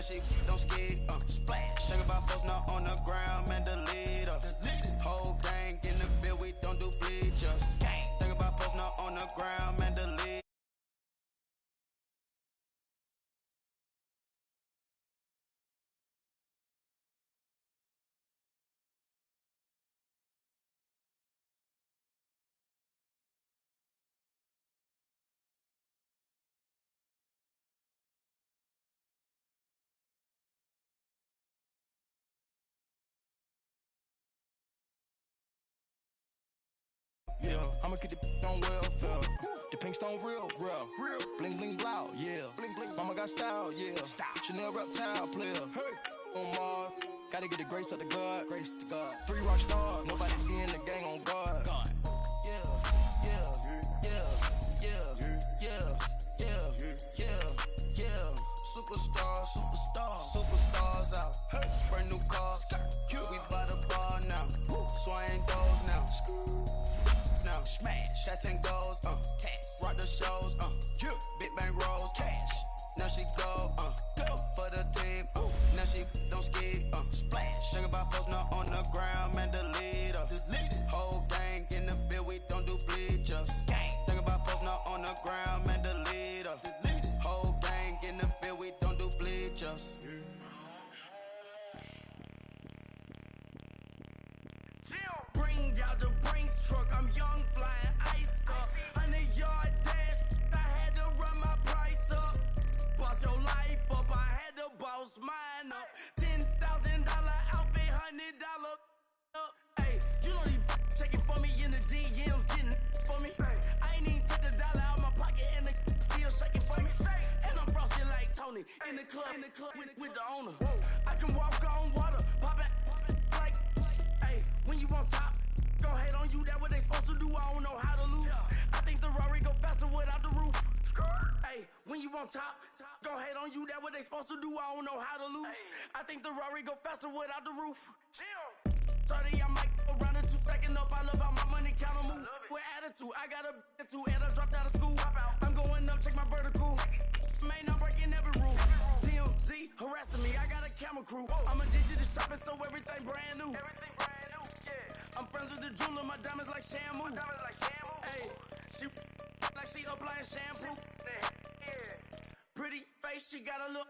she don't ski, splash. Think about folks not on the ground, man, delete her. Whole gang in the field, we don't do bleachers. Think about folks not on the ground, man, delete. Yeah, I'ma keep the on welfare. The pink stone real. Bling bling loud, yeah. Bling bling, mama got style, yeah. Chanel reptile player. Hey, on Mars, gotta get the grace of the God. Grace to God. 3 rock stars, nobody seeing the gang on God. Superstars out. Hey. Brand new cars. We by the bar now. Swaying doors now. Now smash. Shots and goals. Tax. Rock the shows. Big bang rolls. Cash. Now she go. For the team. Now she don't ski. Splash. Think about folks not on the ground. Man, delete her. Whole gang in the field. We don't do bleachers. Think about folks not on the ground. Man, delete her. Whole gang in the field. We don't do bleachers. Bring out the Brinks truck, I'm young, flying ice up. 100-yard dash, I had to run my price up. Boss your life up, I had to boss mine up. $10,000 outfit, $100 up. Hey, you know these checking for me in the DMs, getting for me. I ain't even took the dollar out my pocket and the still shaking for me. And I'm frosty like Tony in the club with the owner. I can walk on water, pop it like. When you on top, gon' hate on you, that what they supposed to do, I don't know how to lose. I think the Rari go faster without the roof. Hey, when you on top, gon' hate on you, that what they supposed to do, I don't know how to lose. I think the Rari go faster without the roof. 30, I might go around the 2 stacking up, I love how my money counter move. With attitude, I got a attitude, and I dropped out of school. I'm going up, check my vertical. Man, I'm breaking every rule. TMZ harassing me, I got a camera crew. I'm addicted to shopping, so everything brand new. I'm friends with the jeweler, my diamonds like shampoo. Hey, she like she applying shampoo. Pretty face, she got a look.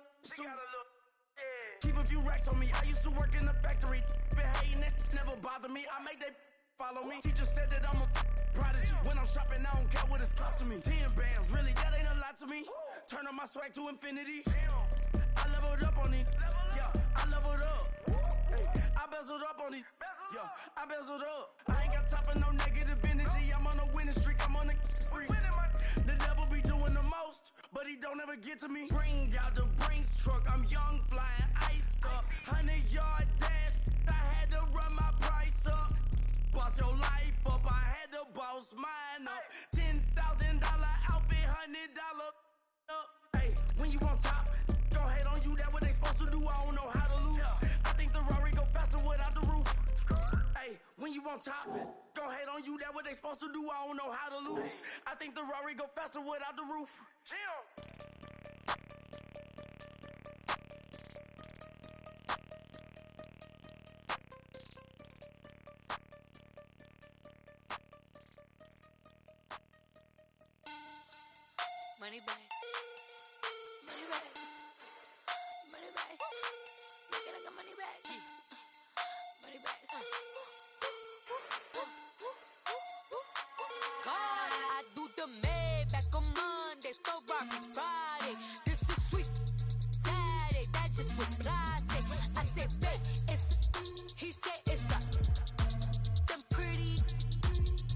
Keep a few racks on me. I used to work in the factory. Been hating it, never bother me. I make they follow me. Teacher said that I'm a prodigy. When I'm shopping, I don't care what it's costing me. 10 bands, really, that ain't a lot to me. Turn on my swag to infinity. I leveled up on these. Yeah, I leveled up. I bezeled up on these. Yeah, I bezeled up. I ain't got time for no negative energy. I'm on a winning streak. I'm on a spree. The devil be doing the most, but he don't ever get to me. Bring out the Brinks truck. I'm young, flying iced up. 100-yard dash. I had to run my price up. Boss your life up. I had to boss mine up. $10,000 outfit, $100 up. Hey, when you on top, gon' hate on you. That what they supposed to do. I don't know how to lose. I think the Rari go faster without the roof. Hey, when you on top, gon' hate on you. That what they supposed to do. I don't know how to lose. I think the Rari go faster without the roof. Money back. Money back. Money back. Make it like a money back. Money back. God, I do the Maybach on Monday, Ferrari Friday. This is sweet Saturday, that's just with plastic. I said, babe, it's he said it's a them pretty.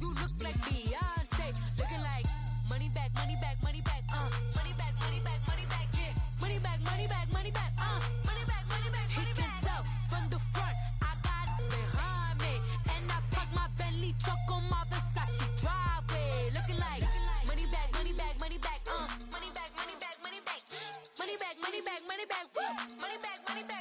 You look like Beyonce, looking like money back, money back, money back, money back, money back, money back, yeah, money back, money back, money back, money back, money back, money back. He can tell from the front, I got it behind me, and I park my Bentley truck on my Versace driveway, looking like money back, money back, money back, money back, money back, money back, money back, money back, money back, woo, money back, money back.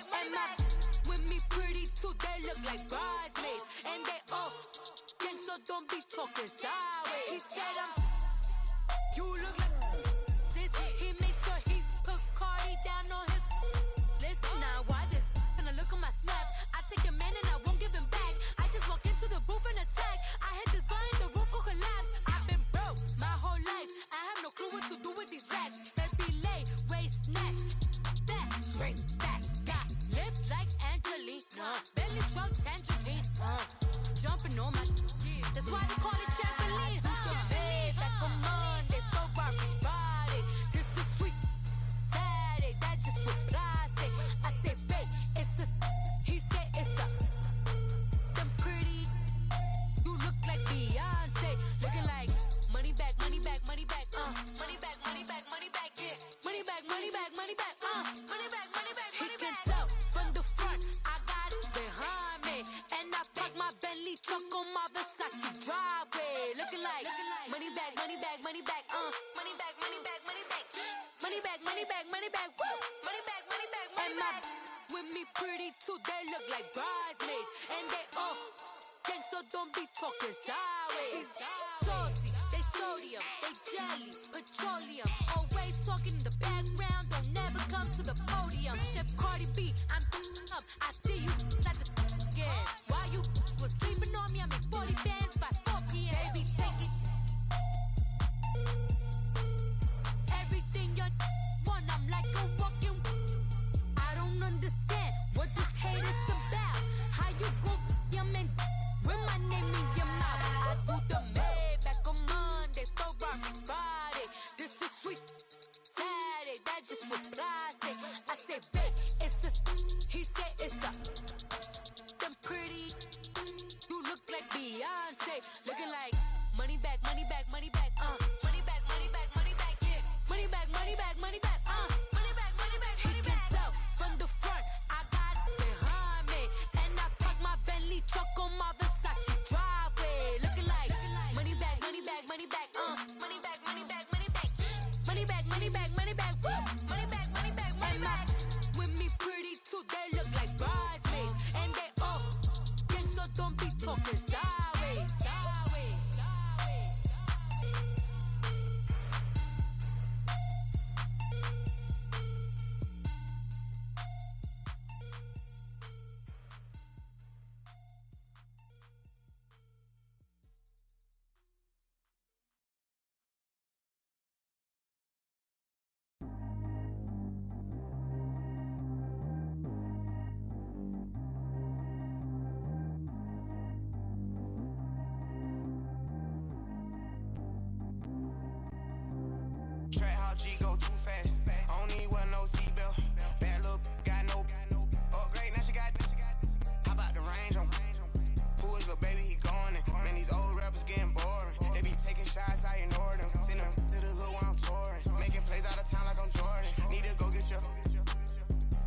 back, money back, money back, money back, money back, yeah. Money back, money back, money back, money back, money back, money back. He can tell from the front, I got it behind me, and I park my Bentley truck on my Versace driveway, looking like money back, money back, money back, money back, money back, money back, money back, money back, money back, woo, money back, money back, money back. With me pretty too, they look like bridesmaids, and they all gang, so don't be talking sideways. Salty, they sodium, they jelly, petroleum. Always talking in the background, don't never come to the podium. Chef Cardi B, I'm up, I see you like the again. While you was sleeping on me, I make 40 bands by 4 p.m. They be taking everything you want, I'm like a walking. I don't understand what this hate is about. How you go your man with my name in your mouth? I do the Maybach on Monday for Rocky Friday. This is sweet Saturday, that's just what plastic. I say, babe, it's a, he say it's a, them pretty, you look like Beyonce, looking like money back, money back, money back, money back, money back, money back, yeah. Money back, money back, money back, money back, money back, money back. He can tell from the front, I got it behind me, and I park my Bentley truck on my Versace driveway, looking like money back, money back, money back, money back, money back, money back, money back, money back, money back, woo, money back, money back, money back. With me pretty too, they look like bridesmaids, and they all gang, so don't be talking sideways, sideways, sideways. Track how G go too fast. I don't need wear no seatbelt. Bad little got no upgrade. Now she got. How about the range on? Who is little baby? He going in. Man, these old rappers getting boring. They be taking shots, I ignore them. Send them to the hood while I'm touring. Making plays out of town like I'm Jordan. Need to go get your.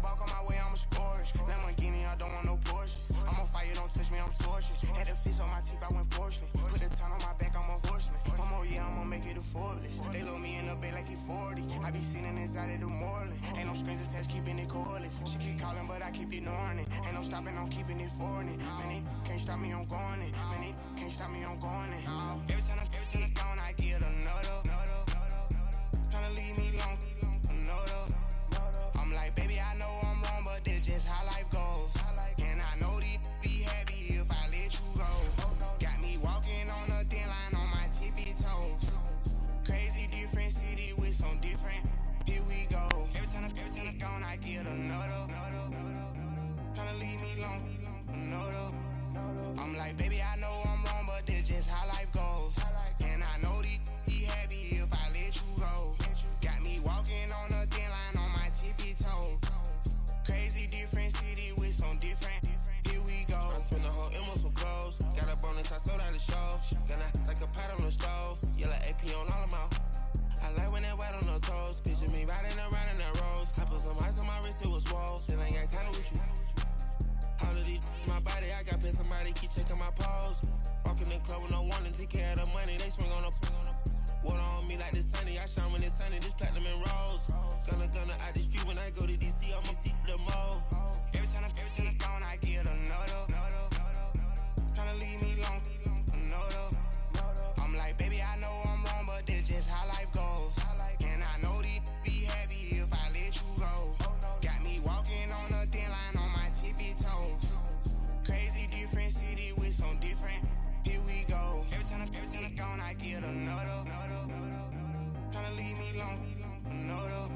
Walk on my way, I'ma score it. Lamborghini, I don't want no Porsches. I'm on fire, don't touch me, I'm torching. Had the fish on my teeth, I went fortunate. Put the town on my back, I'm a horseman. One more year, I'ma make it a Forbes. They load me in the bed like he 40. I be sitting inside of the Moreland. Ain't no strings attached, keeping it cordless. She keep calling, but I keep ignoring it. Ain't no stopping, I'm keeping it foreign. Man, they can't stop me, I'm going it. Man, they can't stop me, I'm going it. Every time I'm gone, I get another. Tryna leave me long, another. I'm like, baby, I know I'm wrong, but that's just how life goes. And I know these be happy if I let you go. Got me walking on a thin line on my tippy toes. Crazy different city with some different. Here we go. Every time I'm gone, I get another. Tryna leave me long, another. I'm like, baby, I know I'm wrong, but that's just how life goes. And I know these be happy if I let you go. Got me walking on a thin line on my tippy toes. Crazy different city with some different. Here we go. I spent the whole M on some clothes. Got a bonus, I sold out the show. Gonna like a pot on the stove. Yellow AP on all of my. I like when that wet on the toes. Picture me riding around in that rose. I put some ice on my wrist, it was swole. Still ain't got time with you. All of these my body, I got paid somebody keep checking my pose. Walk in the club with no warning, take care of the money. They swing on the. Water on me like the sunny, I shine when it's sunny, this platinum and rose. Gonna out the street when I go to DC, I'ma see the mo. Every time I'm gone, I get another. Tryna leave me long, another. I'm like, baby, I know I'm wrong, but that's just how life goes. And I know these be happy if I let you go. Got me walking on a thin line on my tippy toes. Crazy different city with some different. Here we go. Every time I'm gone, I get another. Tryna leave me long, another.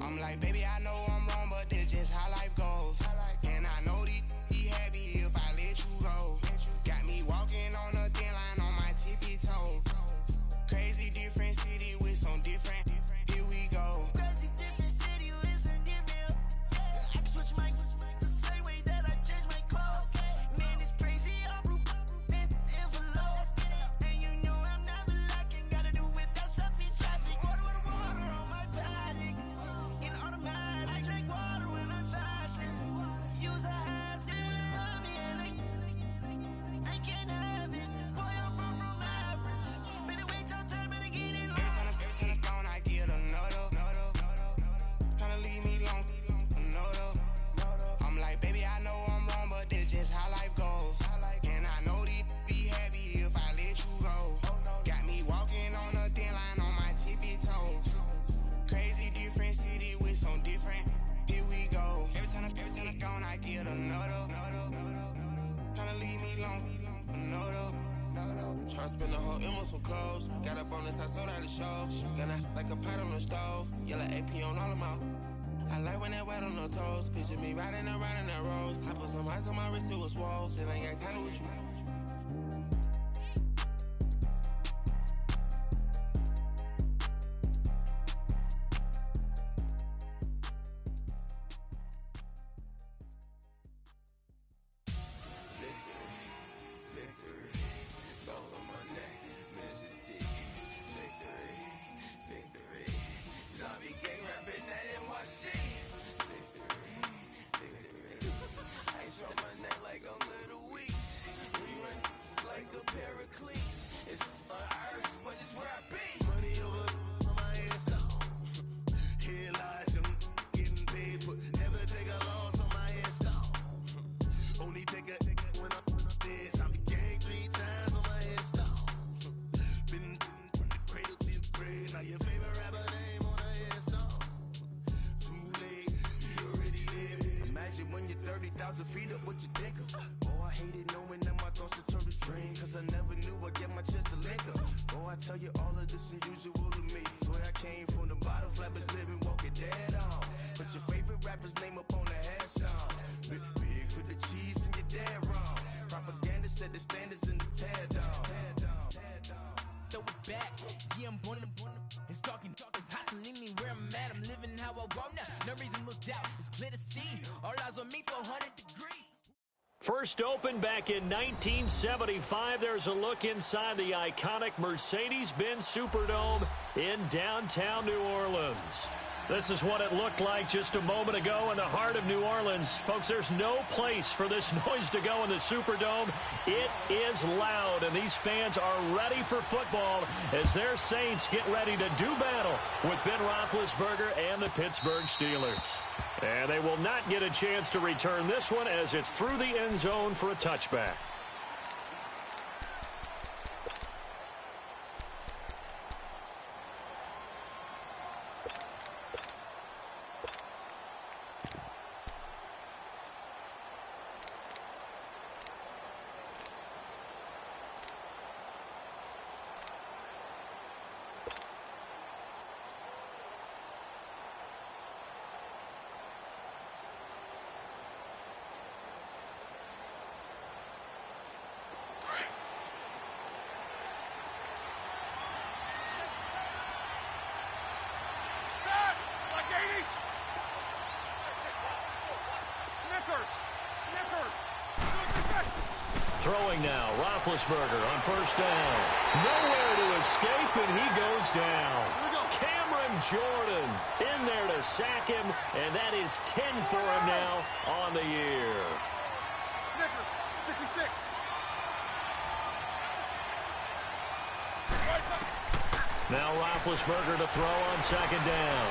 I'm like, baby, I know I'm wrong, but that's just how life goes. And I know these be happy if I let you go. Got me walking on a thin line on my tippy toes. Crazy different city with some different. Here we go. Crazy different city with some different. I can switch my the same way that I change my clothes. Man, it's crazy. I'm envelope. And you know I'm never lacking. Gotta do it, that's the whole M some clothes. Got up on this, I sold out the show. Gonna like a pot on the stove. Yellow AP on all of my. I like when that wet on the toes. Picture me riding around in that rose. I put some ice on my wrist, it was swole. Then I got tired with you. Feet up, what you think of? Oh, I hated knowing that my thoughts would turn to dream, cause I never knew I'd get my chance to link up. Oh, I tell you all of this unusual to me. Swear I came from the bottom, flappers living, walking dead on. Put your favorite rapper's name up on the headstone. Big for the cheese and you're dead wrong. Propaganda set the standards in the tear down. Throw it back, yeah, I'm born to it's talking, it's hustling me where I'm at. I'm living how I want now. No reason to look out, it's clear to see. All eyes on me, 400 degrees. First opened back in 1975. There's a look inside the iconic Mercedes-Benz Superdome in downtown New Orleans. This is what it looked like just a moment ago in the heart of New Orleans. Folks, there's no place for this noise to go in the Superdome. It is loud, and these fans are ready for football as their Saints get ready to do battle with Ben Roethlisberger and the Pittsburgh Steelers. And they will not get a chance to return this one as it's through the end zone for a touchback. Throwing now, Roethlisberger on first down. Nowhere to escape, and he goes down. Cameron Jordan in there to sack him, and that is 10 for him now on the year. Snickers, 66. Now Roethlisberger to throw on second down.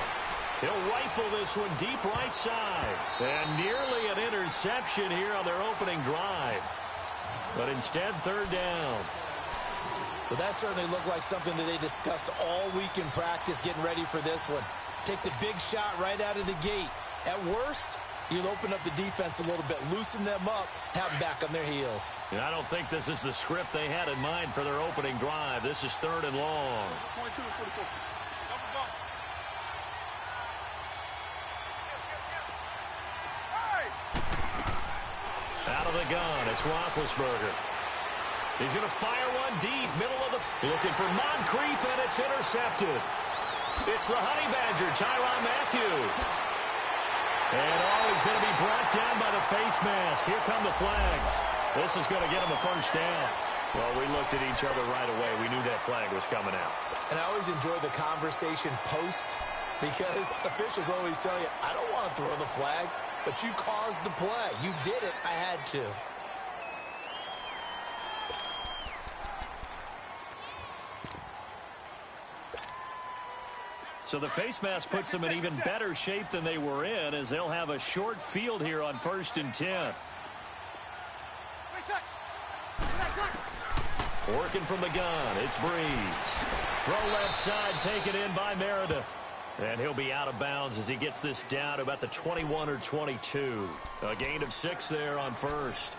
He'll rifle this one deep right side. And nearly an interception here on their opening drive. But instead, third down. Well, that certainly looked like something that they discussed all week in practice getting ready for this one. Take the big shot right out of the gate. At worst, you'll open up the defense a little bit, loosen them up, have them back on their heels. And I don't think this is the script they had in mind for their opening drive. This is third and long. 22 and 44. Out of the gun, it's Roethlisberger. He's going to fire one deep, middle of the... Looking for Moncrief, and it's intercepted. It's the Honey Badger, Tyrann Mathieu. And he's going to be brought down by the face mask. Here come the flags. This is going to get him a first down. Well, we looked at each other right away. We knew that flag was coming out. And I always enjoy the conversation post because officials always tell you, I don't want to throw the flag. But you caused the play. You did it. I had to. So the face mask puts them in even better shape than they were in as they'll have a short field here on 1st and 10. Working from the gun, it's Breeze. Throw left side, taken in by Meredith. And he'll be out of bounds as he gets this down to about the 21 or 22. A gain of 6 there on first.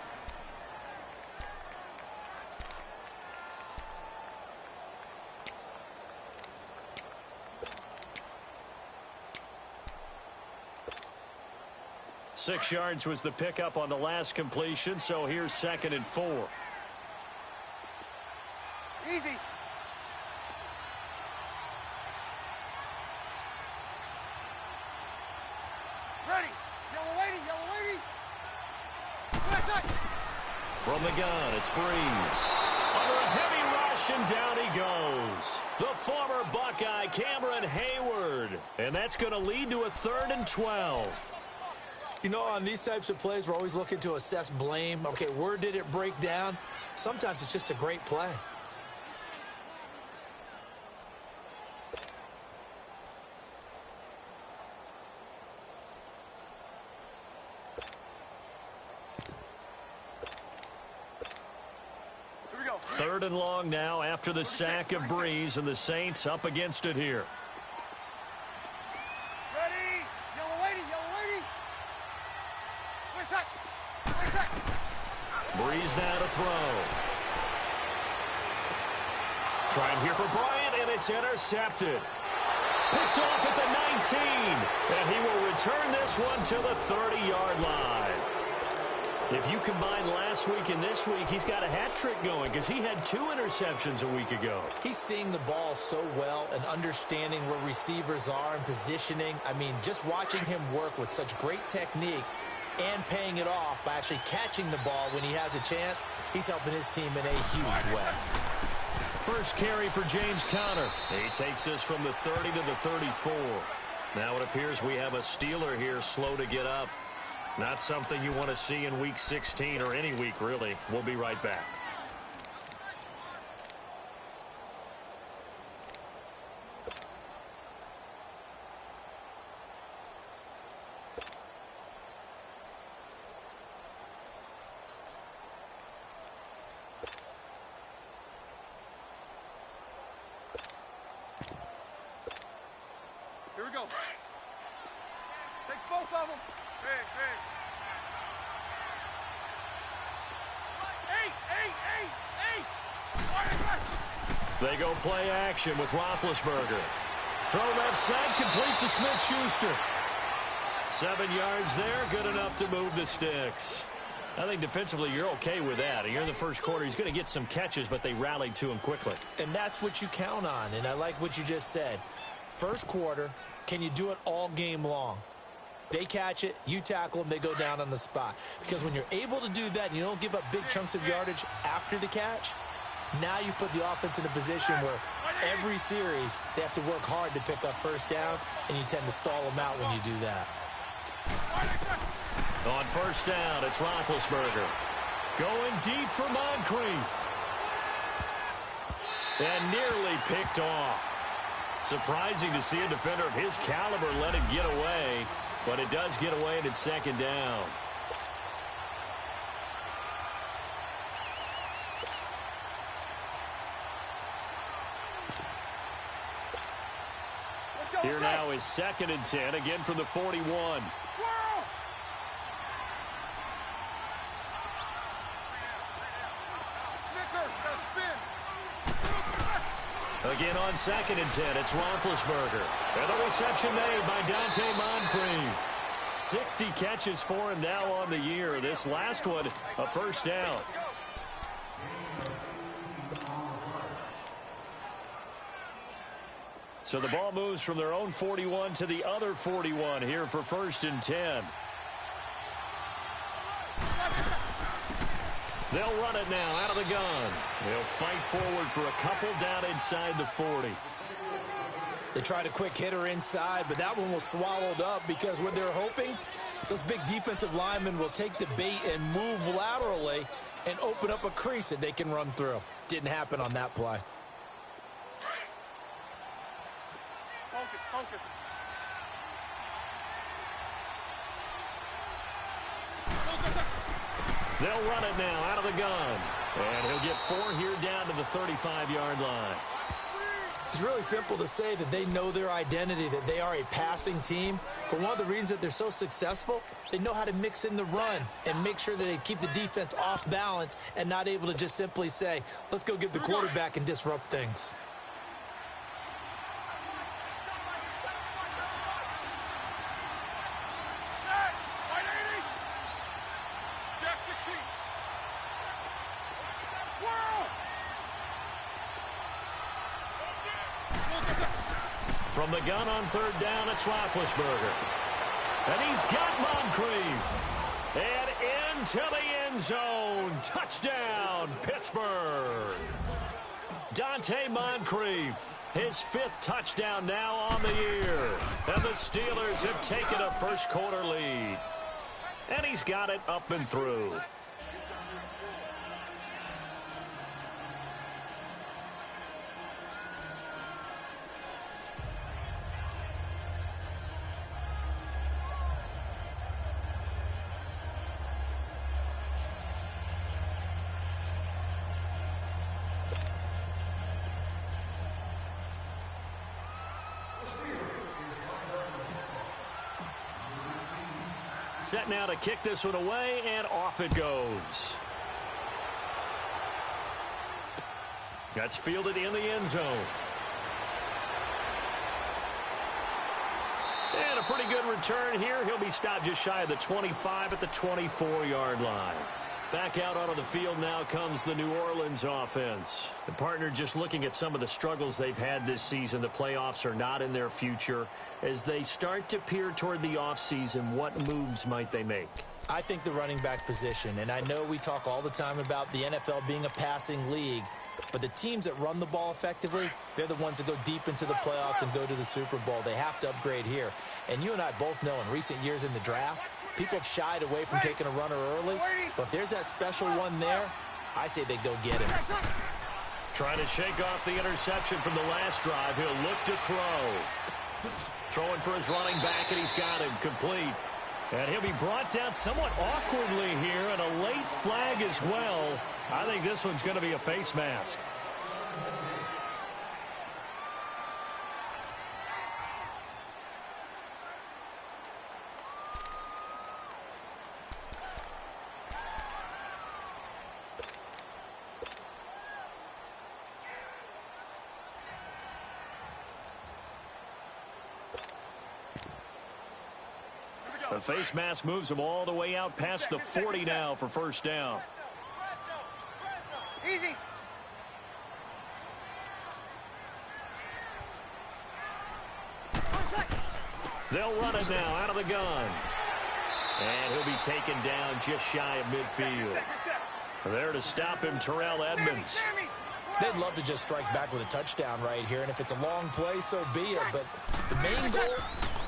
6 yards was the pickup on the last completion, so here's 2nd and 4. Easy. Ready. Yellow lady, yellow lady. From the gun, it's Breeze. Under a heavy rush, and down he goes. The former Buckeye, Cameron Hayward. And that's going to lead to a 3rd and 12. You know, on these types of plays, we're always looking to assess blame. Okay, where did it break down? Sometimes it's just a great play. Here we go. 3rd and long now after the sack of Breeze, and the Saints up against it here. Ready. Yellow lady, yellow lady. Wait a sec. Breeze now to throw. Trying here for Bryant, and it's intercepted. Picked off at the 19, and he will return this one to the 30-yard line. If you combine last week and this week, he's got a hat trick going because he had 2 interceptions a week ago. He's seeing the ball so well and understanding where receivers are and positioning. I mean, just watching him work with such great technique and paying it off by actually catching the ball when he has a chance, he's helping his team in a huge way. First carry for James Conner. He takes this from the 30 to the 34. Now it appears we have a Steeler here slow to get up. Not something you want to see in Week 16 or any week, really. We'll be right back. Here we go. Takes both of them. Big. They go play action with Roethlisberger. Throw left side, complete to Smith-Schuster. 7 yards there, good enough to move the sticks. I think defensively you're okay with that. Here in the first quarter, he's going to get some catches, but they rallied to him quickly. And that's what you count on, and I like what you just said. First quarter, can you do it all game long? They catch it, you tackle them, they go down on the spot. Because when you're able to do that and you don't give up big chunks of yardage after the catch, now you put the offense in a position where every series they have to work hard to pick up first downs, and you tend to stall them out when you do that. On first down, it's Roethlisberger. Going deep for Moncrief. And nearly picked off. Surprising to see a defender of his caliber let it get away, but it does get away and it's 2nd down. Here now is 2nd and 10, again from the 41. Again on 2nd and 10, it's Roethlisberger. And the reception made by Dante Moncrief. 60 catches for him now on the year. This last one, a first down. So the ball moves from their own 41 to the other 41 here for 1st and 10. They'll run it now out of the gun. They'll fight forward for a couple down inside the 40. They tried a quick hitter inside, but that one was swallowed up because what they're hoping, those big defensive linemen will take the bait and move laterally and open up a crease that they can run through. Didn't happen on that play. Focus. They'll run it now out of the gun. And he'll get 4 here down to the 35-yard line. It's really simple to say that they know their identity, that they are a passing team. But one of the reasons that they're so successful, they know how to mix in the run and make sure that they keep the defense off balance and not able to just simply say, let's go get the quarterback and disrupt things. From the gun on third down, it's Roethlisberger. And he's got Moncrief. And into the end zone. Touchdown, Pittsburgh. Dante Moncrief, his 5th touchdown now on the year. And the Steelers have taken a first-quarter lead. And he's got it up and through. Set now to kick this one away, and off it goes. That's fielded in the end zone. And a pretty good return here. He'll be stopped just shy of the 25 at the 24-yard line. Back out onto the field now comes the New Orleans offense. The partner just looking at some of the struggles they've had this season. The playoffs are not in their future. As they start to peer toward the offseason, what moves might they make? I think the running back position, and I know we talk all the time about the NFL being a passing league, but the teams that run the ball effectively, they're the ones that go deep into the playoffs and go to the Super Bowl. They have to upgrade here. And you and I both know in recent years in the draft, people have shied away from taking a runner early, but if there's that special one there, I say they go get him. Trying to shake off the interception from the last drive. He'll look to throw. Throwing for his running back, and he's got him complete. And he'll be brought down somewhat awkwardly here, and a late flag as well. I think this one's going to be a face mask. The face mask moves him all the way out past the 40 now for first down. Easy. They'll run it now out of the gun. And he'll be taken down just shy of midfield. There to stop him, Terrell Edmonds. They'd love to just strike back with a touchdown right here, and if it's a long play, so be it. But the main goal,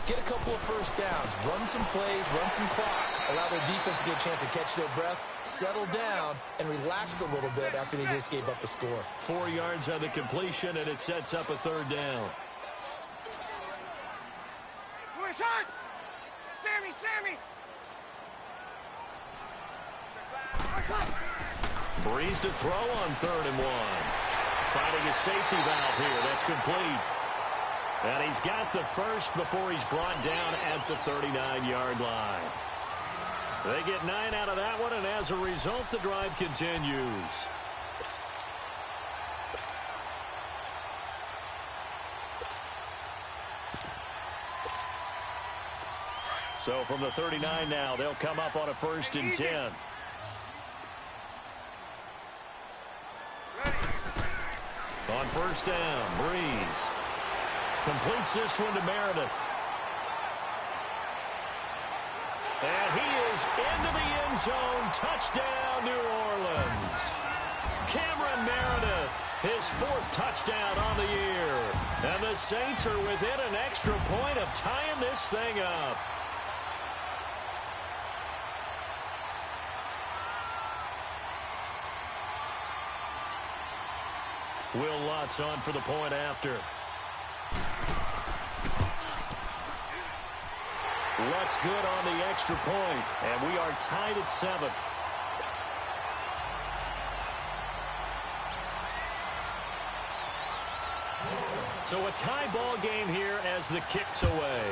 get a couple of first downs, run some plays, run some clock, allow their defense to get a chance to catch their breath, settle down, and relax a little bit after they just gave up a score. 4 yards on the completion, and it sets up a third down. Sammy! Breeze to throw on 3rd and 1. Finding a safety valve here. That's complete. And he's got the first before he's brought down at the 39-yard line. They get 9 out of that one, and as a result, the drive continues. So from the 39 now, they'll come up on a 1st and 10. On 1st down, Breeze completes this one to Meredith. And he is into the end zone. Touchdown, New Orleans. Cameron Meredith, his 4th touchdown on the year. And the Saints are within an extra point of tying this thing up. Will Lutz on for the point after. Lutz good on the extra point, and we are tied at 7. So a tie ball game here as the kick's away.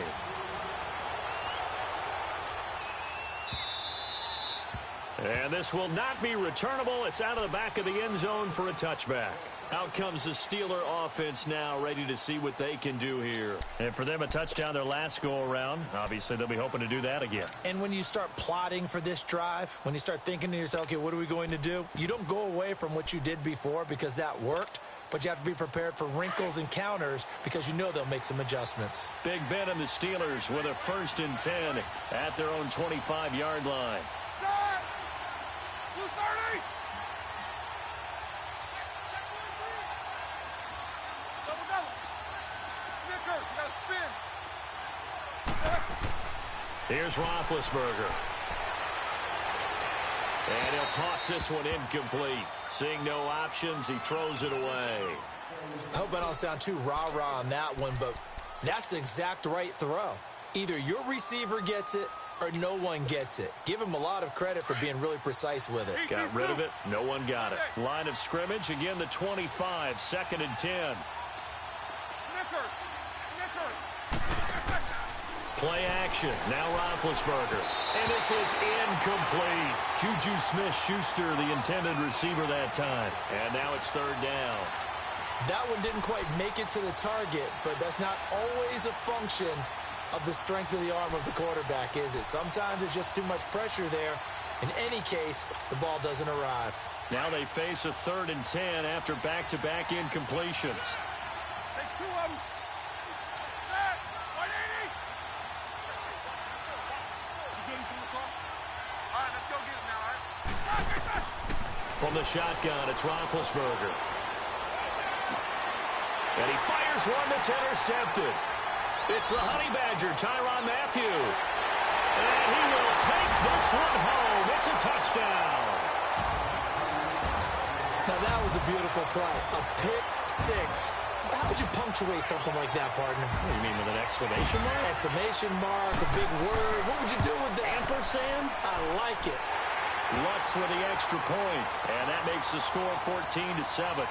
And this will not be returnable. It's out of the back of the end zone for a touchback. Out comes the Steeler offense now, ready to see what they can do here. And for them, a touchdown their last go-around. Obviously, they'll be hoping to do that again. And when you start plotting for this drive, when you start thinking to yourself, okay, what are we going to do? You don't go away from what you did before because that worked. but you have to be prepared for wrinkles and counters because you know they'll make some adjustments. Big Ben and the Steelers with a 1st and 10 at their own 25-yard line. Set! 230! Double, double. Snickers, you gotta spin. Here's Roethlisberger. And he'll toss this one incomplete. Seeing no options, he throws it away. I hope I don't sound too rah-rah on that one, but that's the exact right throw. Either your receiver gets it or no one gets it. Give him a lot of credit for being really precise with it. Got rid of it. No one got it. Line of scrimmage, again the 25, 2nd and 10. Snickers! Snickers! Play action. Now Roethlisberger. And this is incomplete. Juju Smith-Schuster, the intended receiver that time. And now it's 3rd down. That one didn't quite make it to the target, but that's not always a function of the strength of the arm of the quarterback, is it? Sometimes it's just too much pressure there. In any case, the ball doesn't arrive. Now they face a 3rd and 10 after back-to-back incompletions. Take 2 of them. Set! 180! You getting from the cross? All right, let's go get him now, all right? From the shotgun, it's Roethlisberger. And he fires one that's intercepted. It's the Honey Badger, Tyrann Mathieu. And he will take this one home. It's a touchdown. Now that was a beautiful play. A pick six. How would you punctuate something like that, partner? What do you mean, with an exclamation mark? Exclamation mark, a big word. What would you do with that? Ampersand? I like it. Lutz with the extra point. And that makes the score 14-7.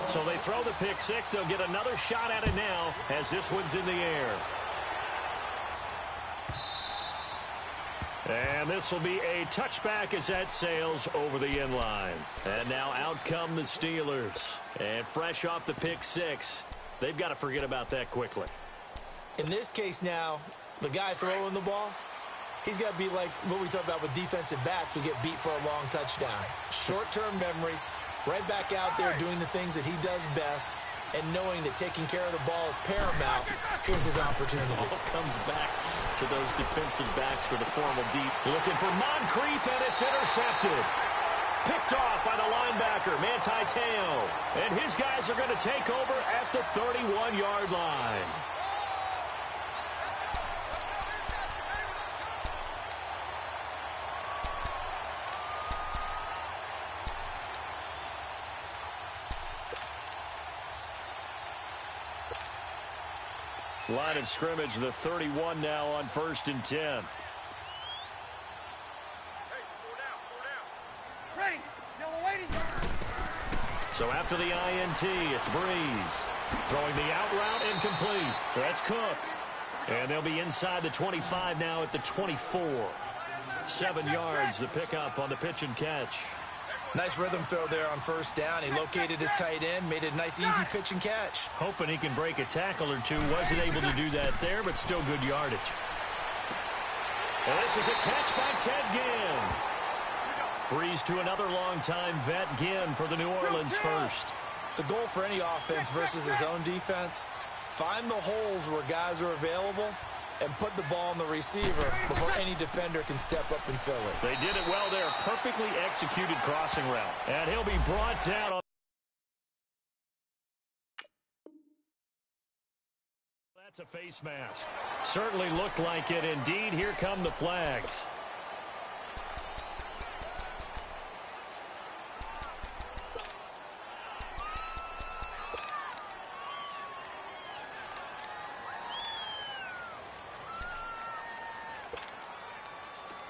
So they throw the pick six. They'll get another shot at it now as this one's in the air. And this will be a touchback as that sails over the end line. And now out come the Steelers. And fresh off the pick six, they've got to forget about that quickly. In this case now, the guy throwing the ball, he's got to be like what we talk about with defensive backs who get beat for a long touchdown. Short-term memory. Right back out there doing the things that he does best and knowing that taking care of the ball is paramount. Here's his opportunity. All comes back to those defensive backs for the formal deep. Looking for Moncrief, and it's intercepted. Picked off by the linebacker, Manti Te'o. And his guys are going to take over at the 31-yard line. Line of scrimmage, the 31 now on 1st and 10. Hey, 4 down. Ready. Yellow waiting. So after the INT, it's Breeze. Throwing the out route, incomplete. That's Cook. And they'll be inside the 25 now at the 24. 7 yards, the pickup on the pitch and catch. Nice rhythm throw there on 1st down. He located his tight end, made it a nice, easy pitch and catch. Hoping he can break a tackle or two. Wasn't able to do that there, but still good yardage. And this is a catch by Ted Ginn. Breeze to another longtime vet, Ginn, for the New Orleans first. The goal for any offense versus his own defense, find the holes where guys are available and put the ball on the receiver before any defender can step up and fill it. They did it well there. Perfectly executed crossing route. And he'll be brought down on. That's a face mask. Certainly looked like it. Indeed, here come the flags.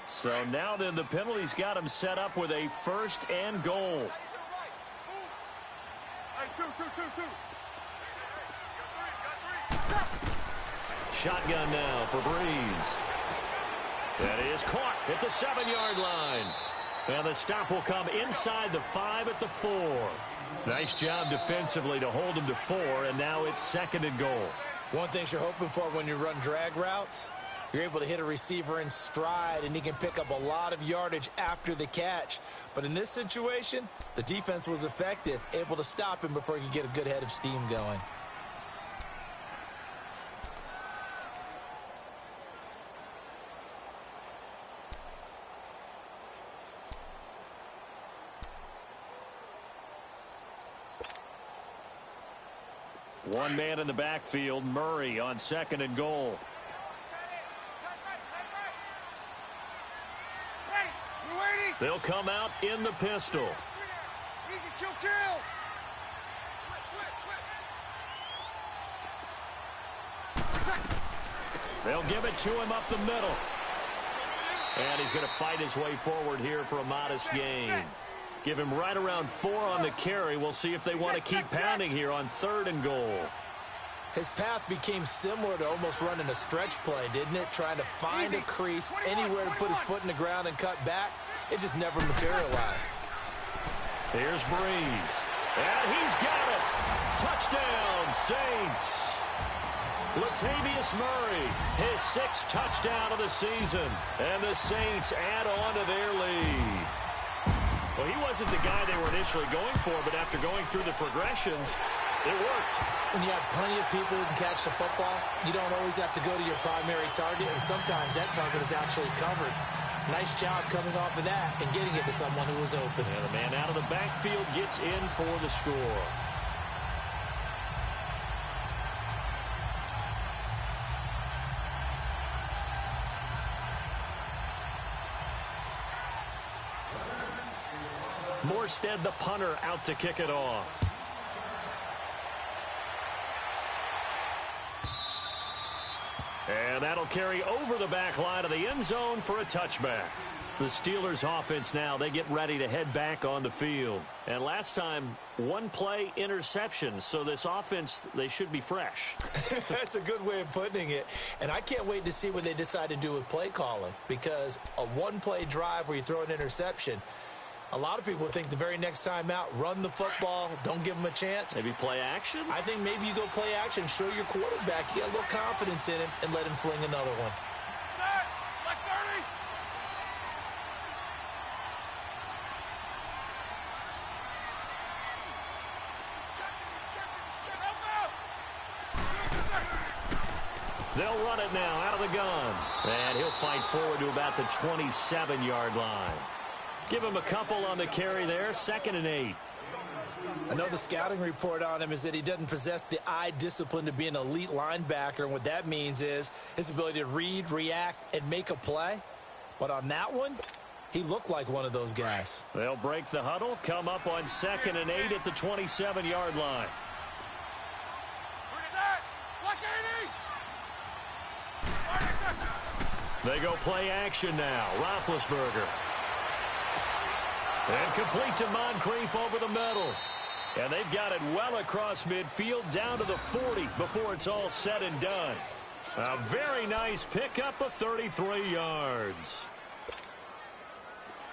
So now then the penalty's got him set up with a 1st and goal. Hey, two. Shotgun now for Breeze. That is caught at the 7-yard line. And the stop will come inside the 5 at the 4. Nice job defensively to hold him to 4, and now it's 2nd and goal. One thing you're hoping for when you run drag routes, You're able to hit a receiver in stride, and he can pick up a lot of yardage after the catch. But in this situation, the defense was effective, able to stop him before he could get a good head of steam going. One man in the backfield, Murray on 2nd and goal. They'll come out in the pistol. Easy, kill. They'll give it to him up the middle. And he's going to fight his way forward here for a modest gain. Give him right around 4 on the carry. We'll see if they want to keep pounding here on 3rd and goal. His path became similar to almost running a stretch play, didn't it? Trying to find a crease, anywhere to put his foot in the ground and cut back. It just never materialized. Here's Breeze. And he's got it. Touchdown, Saints. Latavius Murray, his 6th touchdown of the season. And the Saints add on to their lead. Well, he wasn't the guy they were initially going for, but after going through the progressions, it worked. When you have plenty of people who can catch the football, you don't always have to go to your primary target, and sometimes that target is actually covered. Nice job coming off of that and getting it to someone who was open. And the man out of the backfield gets in for the score. Morstead, the punter, out to kick it off. And that'll carry over the back line of the end zone for a touchback. The Steelers offense now, they get ready to head back on the field. And last time, 1-play interception. So this offense, they should be fresh. That's a good way of putting it. And I can't wait to see what they decide to do with play calling. Because a 1-play drive where you throw an interception, a lot of people think the very next time out, run the football, don't give them a chance. Maybe play action? I think maybe you go play action, show your quarterback, you get a little confidence in him, and let him fling another one. Like 30. They'll run it now out of the gun. And he'll fight forward to about the 27-yard line. Give him a couple on the carry there, 2nd and 8. I know the scouting report on him is that he doesn't possess the eye discipline to be an elite linebacker, and what that means is his ability to read, react, and make a play. But on that one, he looked like one of those guys. They'll break the huddle, come up on 2nd and 8 at the 27-yard line. They go play action now. Roethlisberger. And complete to Moncrief over the middle. And they've got it well across midfield down to the 40 before it's all said and done. A very nice pickup of 33 yards.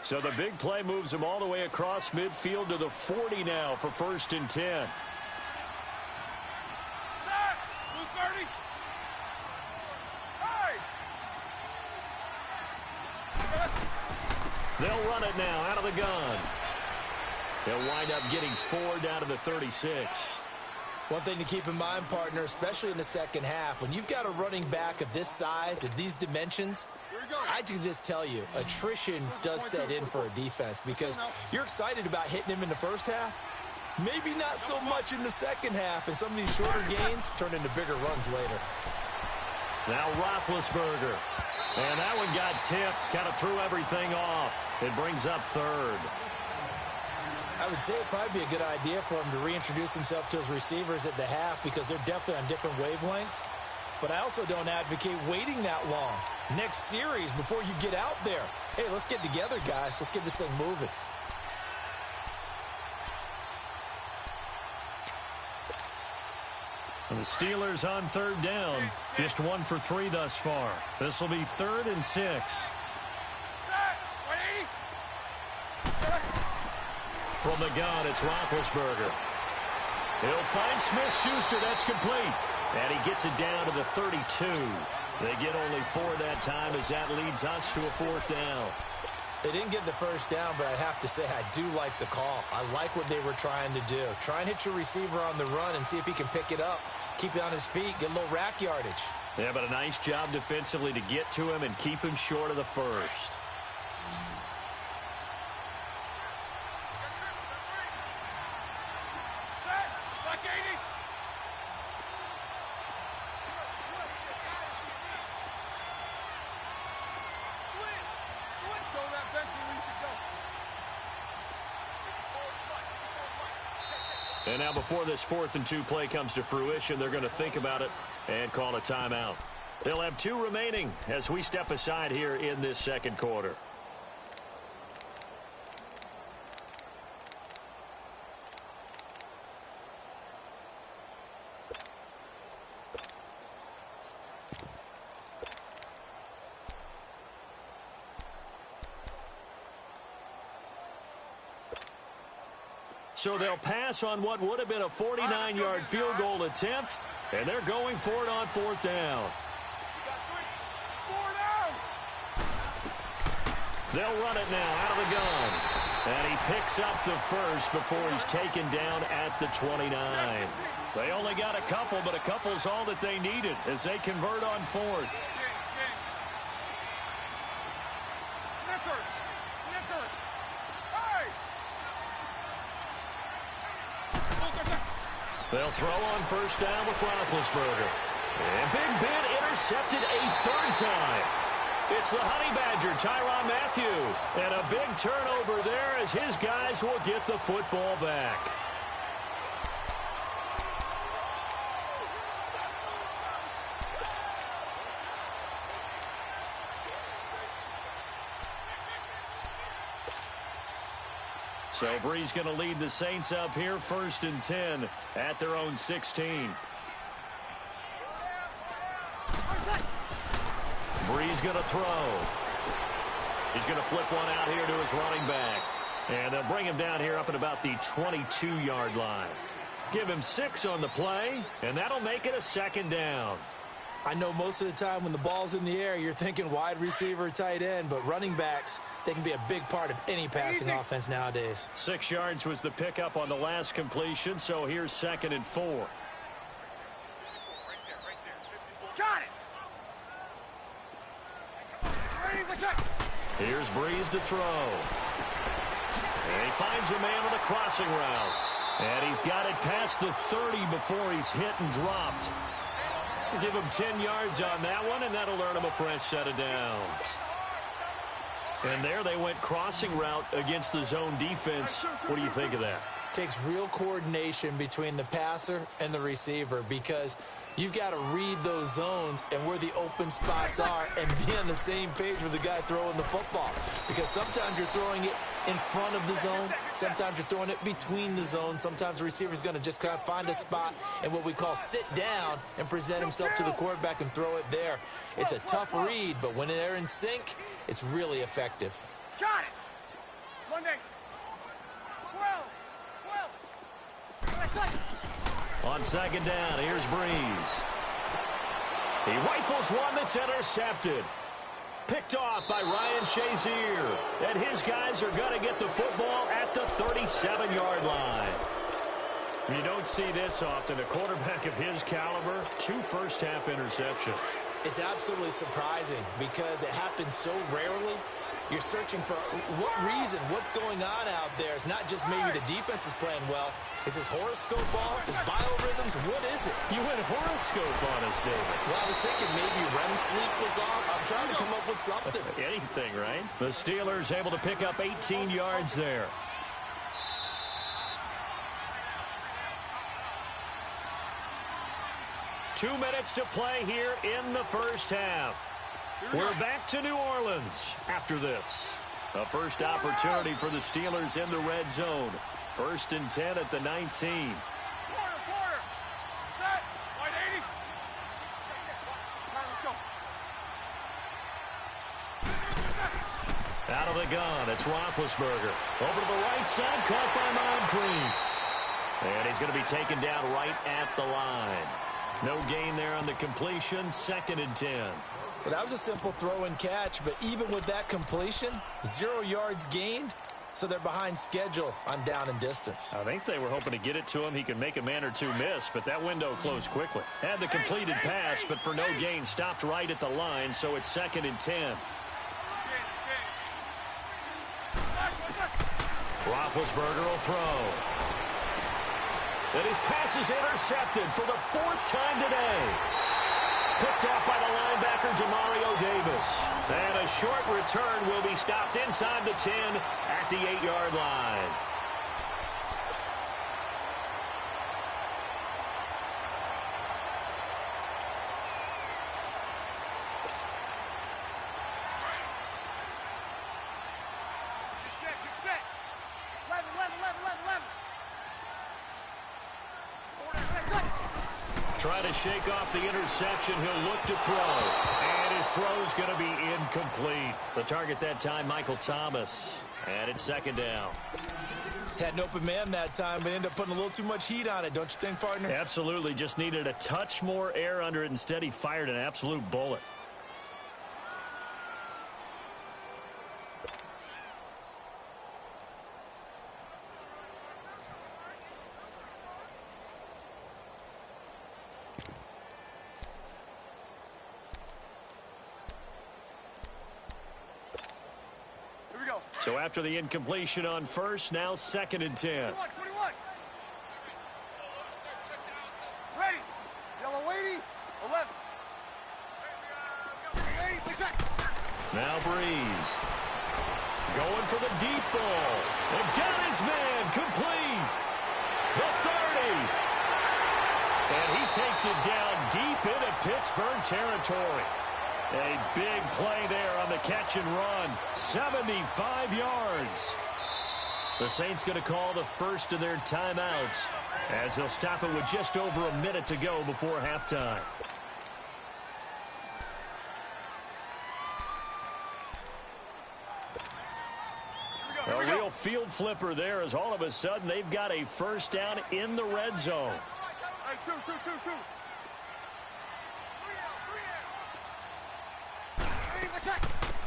So the big play moves him all the way across midfield to the 40 now for 1st and 10. They'll run it now out of the gun. They'll wind up getting 4 down to the 36. One thing to keep in mind, partner, especially in the second half, when you've got a running back of this size, of these dimensions, I can just tell you, attrition does set in for a defense because you're excited about hitting him in the first half. Maybe not so much in the second half, and some of these shorter gains turn into bigger runs later. Now Roethlisberger. And that one got tipped, kind of threw everything off. It brings up 3rd. I would say it'd probably be a good idea for him to reintroduce himself to his receivers at the half because they're definitely on different wavelengths. But I also don't advocate waiting that long. Next series, before you get out there, hey, let's get together, guys. Let's get this thing moving. And the Steelers on 3rd down. Just 1 for 3 thus far. This will be 3rd and 6. From the gun, it's Roethlisberger. He'll find Smith-Schuster. That's complete. And he gets it down to the 32. They get only 4 that time as that leads us to a 4th down. They didn't get the first down, but I have to say I do like the call. I like what they were trying to do. Try and hit your receiver on the run and see if he can pick it up. Keep it on his feet, get a little rack yardage. Yeah, but a nice job defensively to get to him and keep him short of the first. And now before this 4th and 2 play comes to fruition, they're going to think about it and call a timeout. They'll have 2 remaining as we step aside here in this second quarter. So they'll pass on what would have been a 49-yard field goal attempt, and they're going for it on 4th down. They'll run it now out of the gun. And he picks up the first before he's taken down at the 29. They only got a couple, but a couple's all that they needed as they convert on 4th. They'll throw on 1st down with Roethlisberger. And Big Ben intercepted a 3rd time. It's the Honey Badger, Tyrann Mathieu. And a big turnover there as his guys will get the football back. So Bree's going to lead the Saints up here 1st and 10 at their own 16. Bree's going to throw. He's going to flip one out here to his running back. And they'll bring him down here up at about the 22-yard line. Give him 6 on the play, and that'll make it a 2nd down. I know most of the time when the ball's in the air, you're thinking wide receiver, tight end, but running backs, they can be a big part of any passing offense nowadays. 6 yards was the pickup on the last completion, so here's 2nd and 4. Right there. Got it! Here's Breeze to throw. And he finds a man on the crossing route. And he's got it past the 30 before he's hit and dropped. We'll give him 10 yards on that one, and that'll earn him a fresh set of downs. And there they went crossing route against the zone defense. What do you think of that? Takes real coordination between the passer and the receiver because you've got to read those zones and where the open spots are and be on the same page with the guy throwing the football. Because sometimes you're throwing it in front of the zone. Sometimes you're throwing it between the zones. Sometimes the receiver's going to just kind of find a spot and what we call sit down and present himself to the quarterback and throw it there. It's a tough read, but when they're in sync, it's really effective. Got it! Monday. 12. On 2nd down, here's Breeze. He rifles one that's intercepted. Picked off by Ryan Shazier. And his guys are going to get the football at the 37-yard line. You don't see this often. A quarterback of his caliber, 2 first-half interceptions. It's absolutely surprising because it happens so rarely. You're searching for what reason, what's going on out there. It's not just maybe the defense is playing well. Is his horoscope off? His biorhythms? What is it? You went horoscope on us, David. Well, I was thinking maybe REM sleep was off. I'm trying to come up with something. Anything, right? The Steelers able to pick up 18 yards there. Two minutes to play here in the first half. We're back to New Orleans after this. A first opportunity for the Steelers in the red zone. 1st and 10 at the 19. Quarter. Set. Wide 80. All right, let's go. Out of the gun, it's Roethlisberger. Over to the right side, caught by Moncrief. And he's going to be taken down right at the line. No gain there on the completion, 2nd and 10. Well, that was a simple throw and catch, but even with that completion, 0 yards gained, so they're behind schedule on down and distance. I think they were hoping to get it to him. He could make a man or two miss, but that window closed quickly. Had the completed pass, but for no gain, stopped right at the line, so it's 2nd and 10. Roethlisberger will throw. And his pass is intercepted for the 4th time today. Picked off by the linebacker, Demario Davis. And a short return will be stopped inside the 10 at the 8-yard line. Get set. 11. Trying to shake off the interception. He'll look to throw. And his throw's going to be incomplete. The target that time, Michael Thomas. And it's 2nd down. Had an open man that time, but ended up putting a little too much heat on it, don't you think, partner? Absolutely. Just needed a touch more air under it. Instead, he fired an absolute bullet. So after the incompletion on first, now 2nd and 10. 21. Ready. Yellow 80. 11. Now Breeze. Going for the deep ball. And got his man complete. The 30. And he takes it down deep into Pittsburgh territory. A big play there on the catch and run. 75 yards. The Saints going to call the first of their timeouts as they'll stop it with just over a minute to go before halftime. A real field flipper there as all of a sudden they've got a first down in the red zone. Hey, two.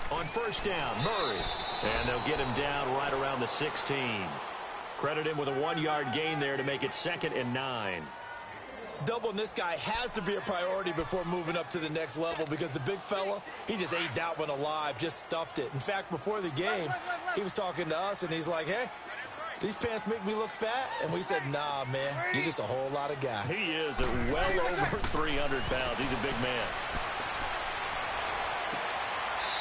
On first down, Murray. And they'll get him down right around the 16. Credit him with a 1-yard gain there to make it 2nd and 9. Doubling this guy has to be a priority before moving up to the next level because the big fella, he just ate that one alive, just stuffed it. In fact, before the game, he was talking to us, and he's like, hey, these pants make me look fat? And we said, nah, man, you're just a whole lot of guy. He is well over 300 pounds. He's a big man.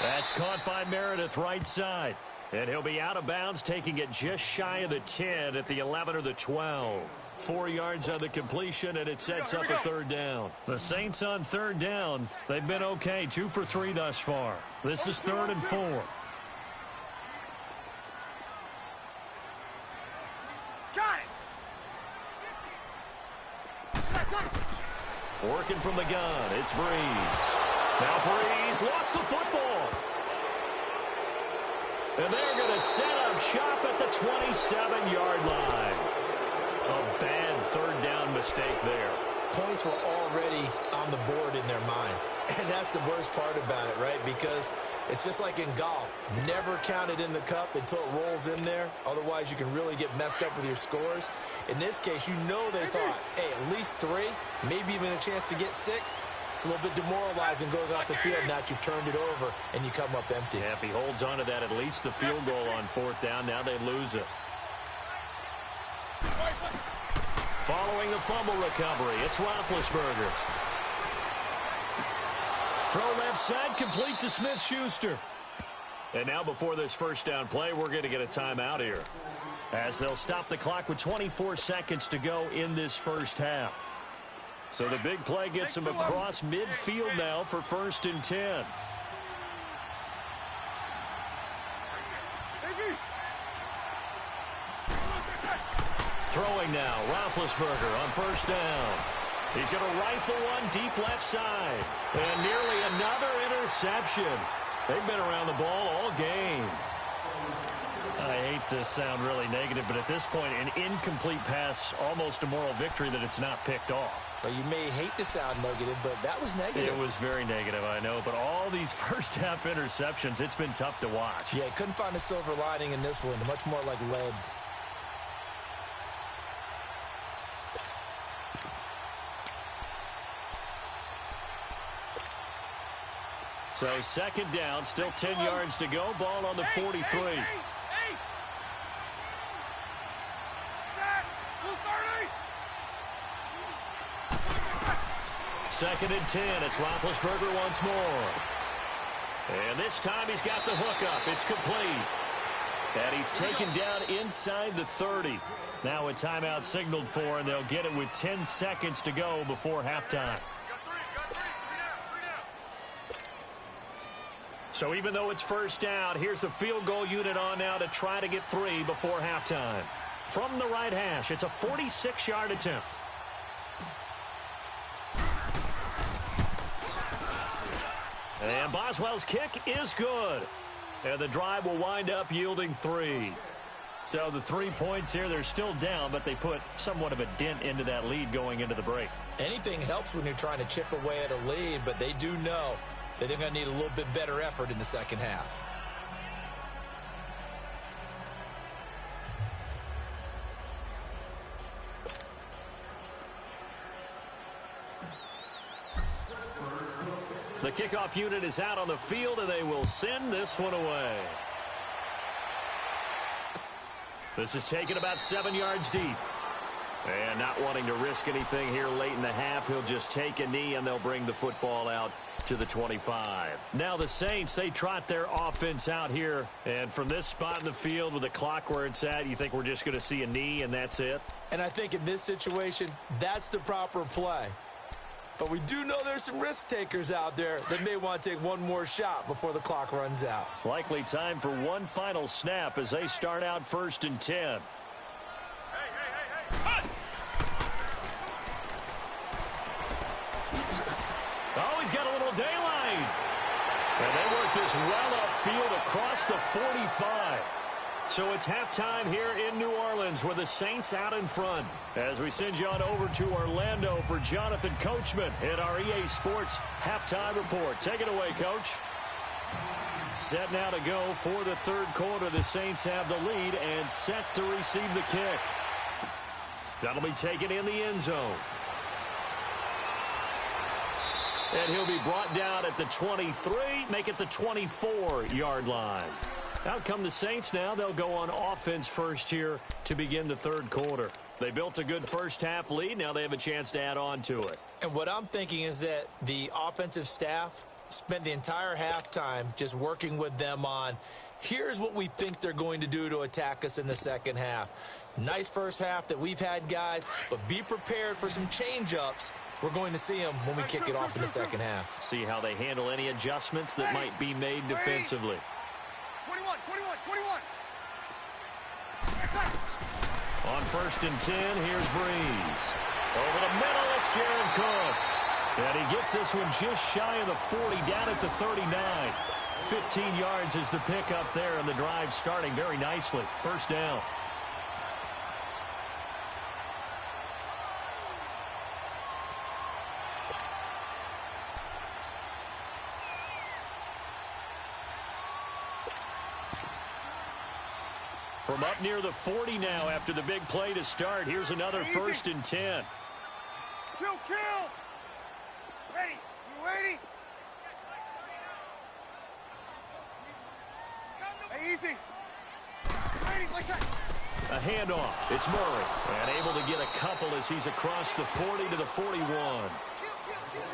That's caught by Meredith right side. And he'll be out of bounds, taking it just shy of the 10 at the 11 or the 12. 4 yards on the completion, and it sets up a 3rd down. The Saints on 3rd down. They've been okay, 2 for 3 thus far. This is 3rd and 4. Got it. Working from the gun, it's Breeze. Now Breeze lost the football. And they're going to set up shop at the 27-yard line. A bad 3rd down mistake there. Points were already on the board in their mind. And that's the worst part about it, right? Because it's just like in golf. Never count it in the cup until it rolls in there. Otherwise, you can really get messed up with your scores. In this case, you know they thought, hey, at least 3, maybe even a chance to get 6. It's a little bit demoralizing going off the field. Now that you've turned it over and you come up empty. Yeah, if he holds on to that, at least the field goal on 4th down. Now they lose it. Following the fumble recovery, it's Roethlisberger. Throw left side, complete to Smith-Schuster. And now before this first down play, we're going to get a timeout here, as they'll stop the clock with 24 seconds to go in this first half. So the big play gets him across midfield now for 1st and 10. Throwing now, Roethlisberger on 1st down. He's going to rifle one deep left side. And nearly another interception. They've been around the ball all game. I hate to sound really negative, but at this point, an incomplete pass, almost a moral victory that it's not picked off. Well, you may hate to sound negative, but that was negative. It was very negative, I know. But all these first-half interceptions, it's been tough to watch. Yeah, couldn't find a silver lining in this one. Much more like lead. So second down, still 10 yards to go. Ball on the 43. Second and 10. It's Roethlisberger once more. And this time he's got the hook up. It's complete. And he's taken down inside the 30. Now a timeout signaled for, and they'll get it with 10 seconds to go before halftime. So even though it's first down, here's the field goal unit on now to try to get 3 before halftime. From the right hash, it's a 46-yard attempt. And Boswell's kick is good. And the drive will wind up yielding 3. So the 3 points here, they're still down, but they put somewhat of a dent into that lead going into the break. Anything helps when you're trying to chip away at a lead, but they do know that they're going to need a little bit better effort in the second half. The kickoff unit is out on the field, and they will send this one away. This is taken about 7 yards deep. And not wanting to risk anything here late in the half, he'll just take a knee, and they'll bring the football out to the 25. Now the Saints, they trot their offense out here. And from this spot in the field with the clock where it's at, you think we're just going to see a knee and that's it? And I think in this situation, that's the proper play. But we do know there's some risk takers out there that may want to take one more shot before the clock runs out. Likely time for one final snap as they start out 1st and 10. Oh, he's got a little daylight. And they work this well upfield across the 45. So it's halftime here in New Orleans with the Saints out in front. As we send you on over to Orlando for Jonathan Coachman in our EA Sports halftime report. Take it away, Coach. Set now to go for the third quarter. The Saints have the lead and set to receive the kick. That'll be taken in the end zone. And he'll be brought down at the 23, make it the 24-yard line. Out come the Saints now. They'll go on offense first here to begin the third quarter. They built a good first-half lead. Now they have a chance to add on to it. And what I'm thinking is that the offensive staff spent the entire halftime just working with them on, here's what we think they're going to do to attack us in the second half. Nice first half that we've had, guys, but be prepared for some change-ups. We're going to see them when we kick it off in the second half. See how they handle any adjustments that might be made defensively. 21. On 1st and 10, here's Breeze. Over the middle, it's Jared Cook. And he gets this one just shy of the 40, down at the 39. 15 yards is the pickup there, and the drive starting very nicely. First down. From up near the 40 now after the big play to start. Here's another 1st and 10. Kill! Ready? You ready? Hey, easy. Ready, like that. A handoff. It's Murray. And able to get a couple as he's across the 40 to the 41.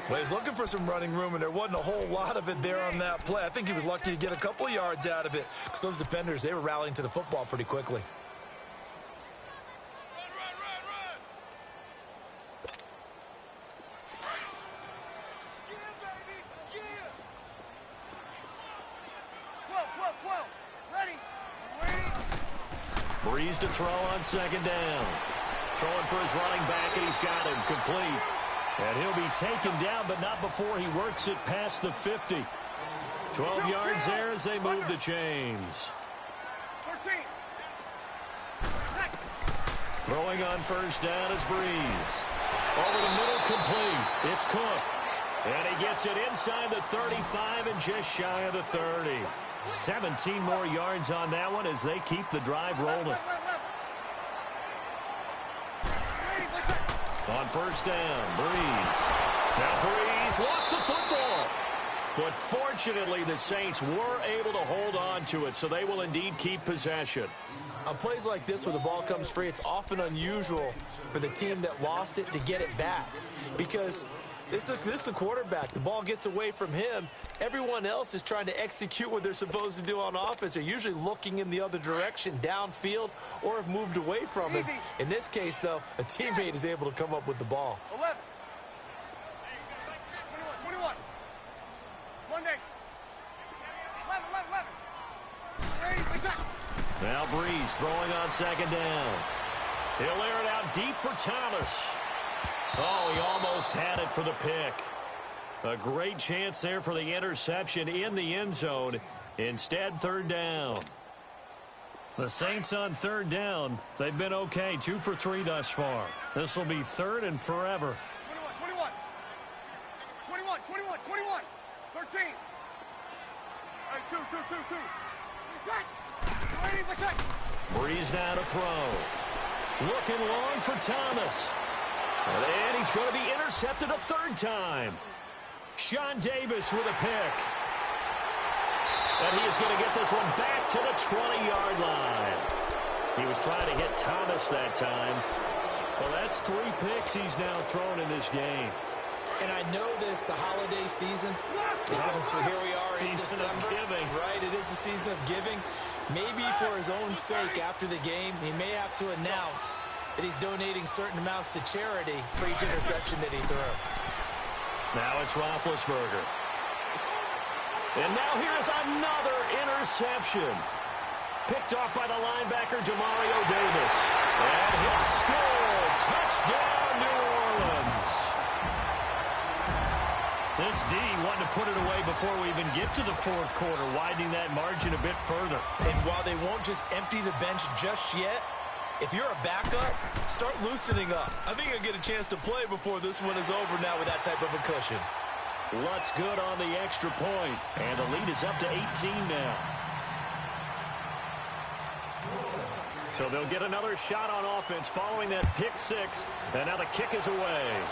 Well, he's looking for some running room, and there wasn't a whole lot of it there on that play. I think he was lucky to get a couple of yards out of it because those defenders, they were rallying to the football pretty quickly. Run. Yeah, baby. Yeah. 12. Ready? Breeze to throw on second down. Throwing for his running back, and he's got him complete. And he'll be taken down, but not before he works it past the 50. 12 yards there as they move the chains. 13. Throwing on first down is Breeze. Over the middle, complete. It's Cook. And he gets it inside the 35 and just shy of the 30. 17 more yards on that one as they keep the drive rolling. On first down, Breeze. Now Breeze lost the football. But fortunately, the Saints were able to hold on to it, so they will indeed keep possession. On plays like this where the ball comes free, it's often unusual for the team that lost it to get it back. Because this is the quarterback. The ball gets away from him. Everyone else is trying to execute what they're supposed to do on offense. They're usually looking in the other direction, downfield, or have moved away from it. In this case, though, a teammate is able to come up with the ball. 11. 21. One day. 11. Now Breeze throwing on second down. He'll air it out deep for Thomas. Oh, he almost had it for the pick. A great chance there for the interception in the end zone. Instead, third down. The Saints on third down. They've been okay, 2 for 3 thus far. This will be third and forever. 21. 13. Hey, 2. Breeze now to throw. Looking long for Thomas. And he's going to be intercepted a third time. Sean Davis with a pick. And he is going to get this one back to the 20-yard line. He was trying to hit Thomas that time. Well, that's 3 picks he's now thrown in this game. And I know this, the holiday season, because here we are in December. Season of giving. Right, it is the season of giving. Maybe for his own sake, after the game, he may have to announce that he's donating certain amounts to charity for each interception that he threw. Now it's Roethlisberger. And now here's another interception. Picked off by the linebacker, Demario Davis. And he'll score. Touchdown, New Orleans. This D wanted to put it away before we even get to the fourth quarter, widening that margin a bit further. And while they won't just empty the bench just yet, if you're a backup, start loosening up. I think you'll get a chance to play before this one is over now with that type of a cushion. What's good on the extra point? And the lead is up to 18 now. So they'll get another shot on offense following that pick 6. And now the kick is away.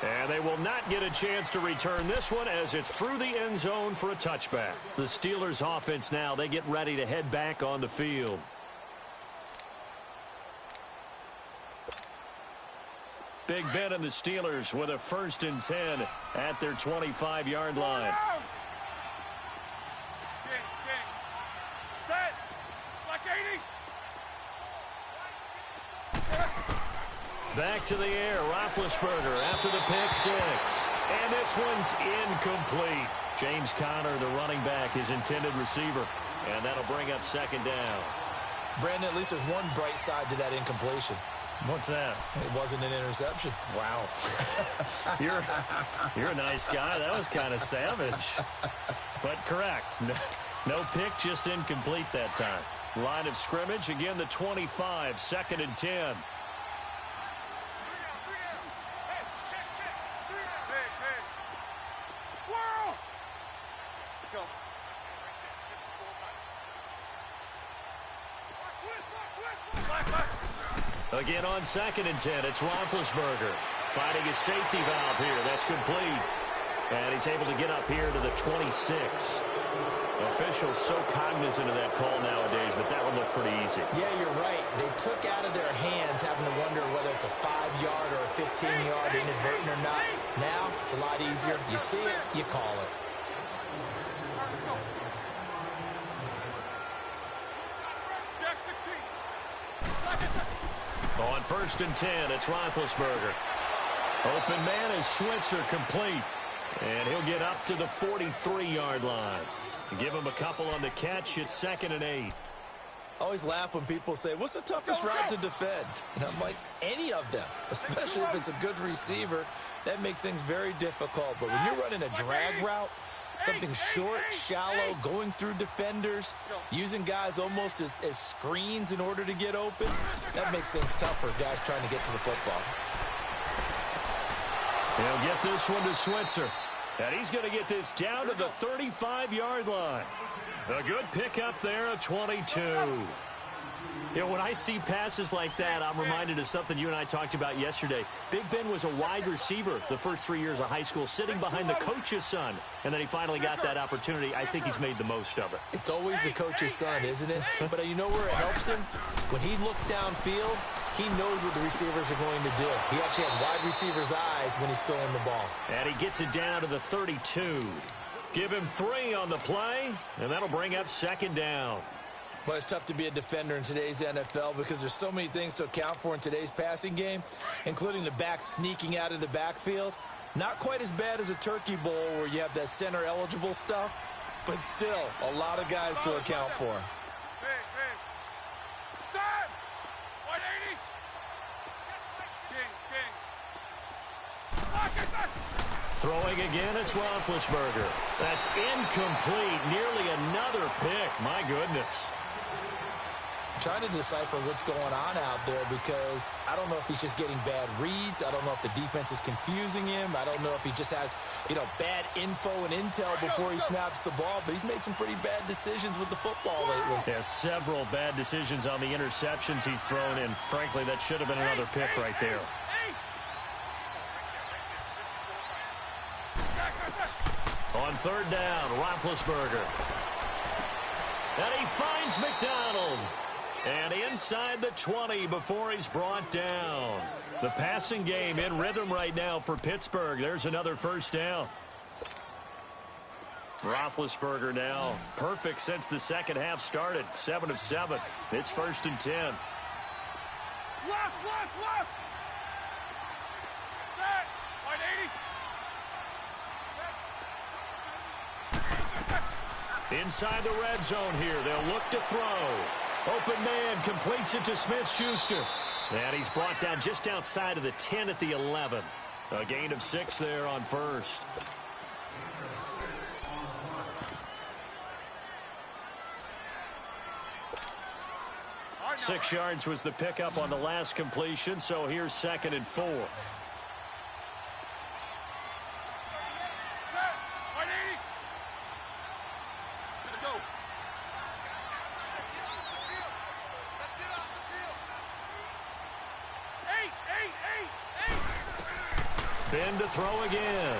And they will not get a chance to return this one as it's through the end zone for a touchback. The Steelers offense now, they get ready to head back on the field. Big Ben and the Steelers with a 1st and 10 at their 25-yard line. Set. Black 80. Back to the air, Roethlisberger after the pick 6. And this one's incomplete. James Conner, the running back, his intended receiver. And that'll bring up second down. Brandon, at least there's one bright side to that incompletion. What's that? It wasn't an interception. Wow. You're a nice guy. That was kind of savage. But correct. No pick, just incomplete that time. Line of scrimmage, again the 25, 2nd and 10. Again on 2nd and 10, it's Roethlisberger finding his safety valve here. That's complete. And he's able to get up here to the 26. Officials so cognizant of that call nowadays, but that one looked pretty easy. Yeah, you're right. They took out of their hands having to wonder whether it's a 5-yard or a 15-yard inadvertent or not. Now, it's a lot easier. You see it, you call it. On 1st and 10, it's Roethlisberger. Open man is Switzer, complete. And he'll get up to the 43-yard line. Give him a couple on the catch. It's 2nd and 8. I always laugh when people say, what's the toughest route to defend? And I'm like, any of them, especially if it's a good receiver. That makes things very difficult. But when you're running a drag route, Something short, shallow, going through defenders, using guys almost as screens in order to get open. That makes things tough for guys trying to get to the football. He'll get this one to Switzer. And he's going to get this down to the 35-yard line. A good pickup there, a 22. You know, when I see passes like that, I'm reminded of something you and I talked about yesterday. Big Ben was a wide receiver the first 3 years of high school, sitting behind the coach's son. And then he finally got that opportunity. I think he's made the most of it. It's always the coach's son, isn't it? But you know where it helps him? When he looks downfield, he knows what the receivers are going to do. He actually has wide receivers' eyes when he's throwing the ball. And he gets it down to the 32. Give him 3 on the play, and that'll bring up second down. Well, it's tough to be a defender in today's NFL because there's so many things to account for in today's passing game, including the back sneaking out of the backfield. Not quite as bad as a turkey bowl where you have that center-eligible stuff, but still a lot of guys to account for. Time! 180! Kings. Throwing again, it's Roethlisberger. That's incomplete. Nearly another pick. My goodness. Trying to decipher what's going on out there because I don't know if he's just getting bad reads. I don't know if the defense is confusing him. I don't know if he just has, bad info and intel before he snaps the ball. But he's made some pretty bad decisions with the football lately. Yeah, several bad decisions on the interceptions he's thrown in. Frankly, that should have been another pick right there. On third down, Roethlisberger. And he finds McDonald. And inside the 20 before he's brought down. The passing game in rhythm right now for Pittsburgh. There's another first down. Roethlisberger now perfect since the second half started. 7 of 7. It's 1st and 10. Left! Set! 180! Inside the red zone here. They'll look to throw. Open man completes it to Smith-Schuster. And he's brought down just outside of the 10 at the 11. A gain of 6 there on first. Right, 6 yards was the pickup on the last completion, so here's 2nd and 4. Set! 180! Good to go. Ben to throw again.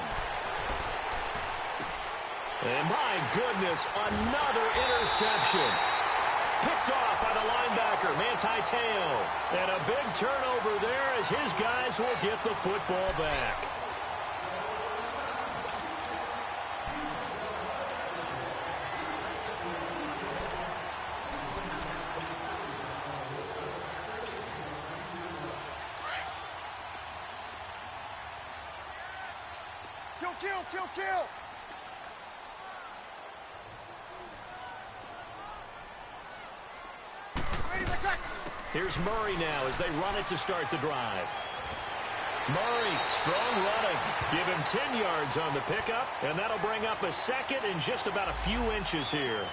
And my goodness, another interception. Picked off by the linebacker, Manti Te'o. And a big turnover there as his guys will get the football back. Kill! Here's Murray now as they run it to start the drive. Murray, strong running. Give him 10 yards on the pickup, and that'll bring up a second and just about a few inches here.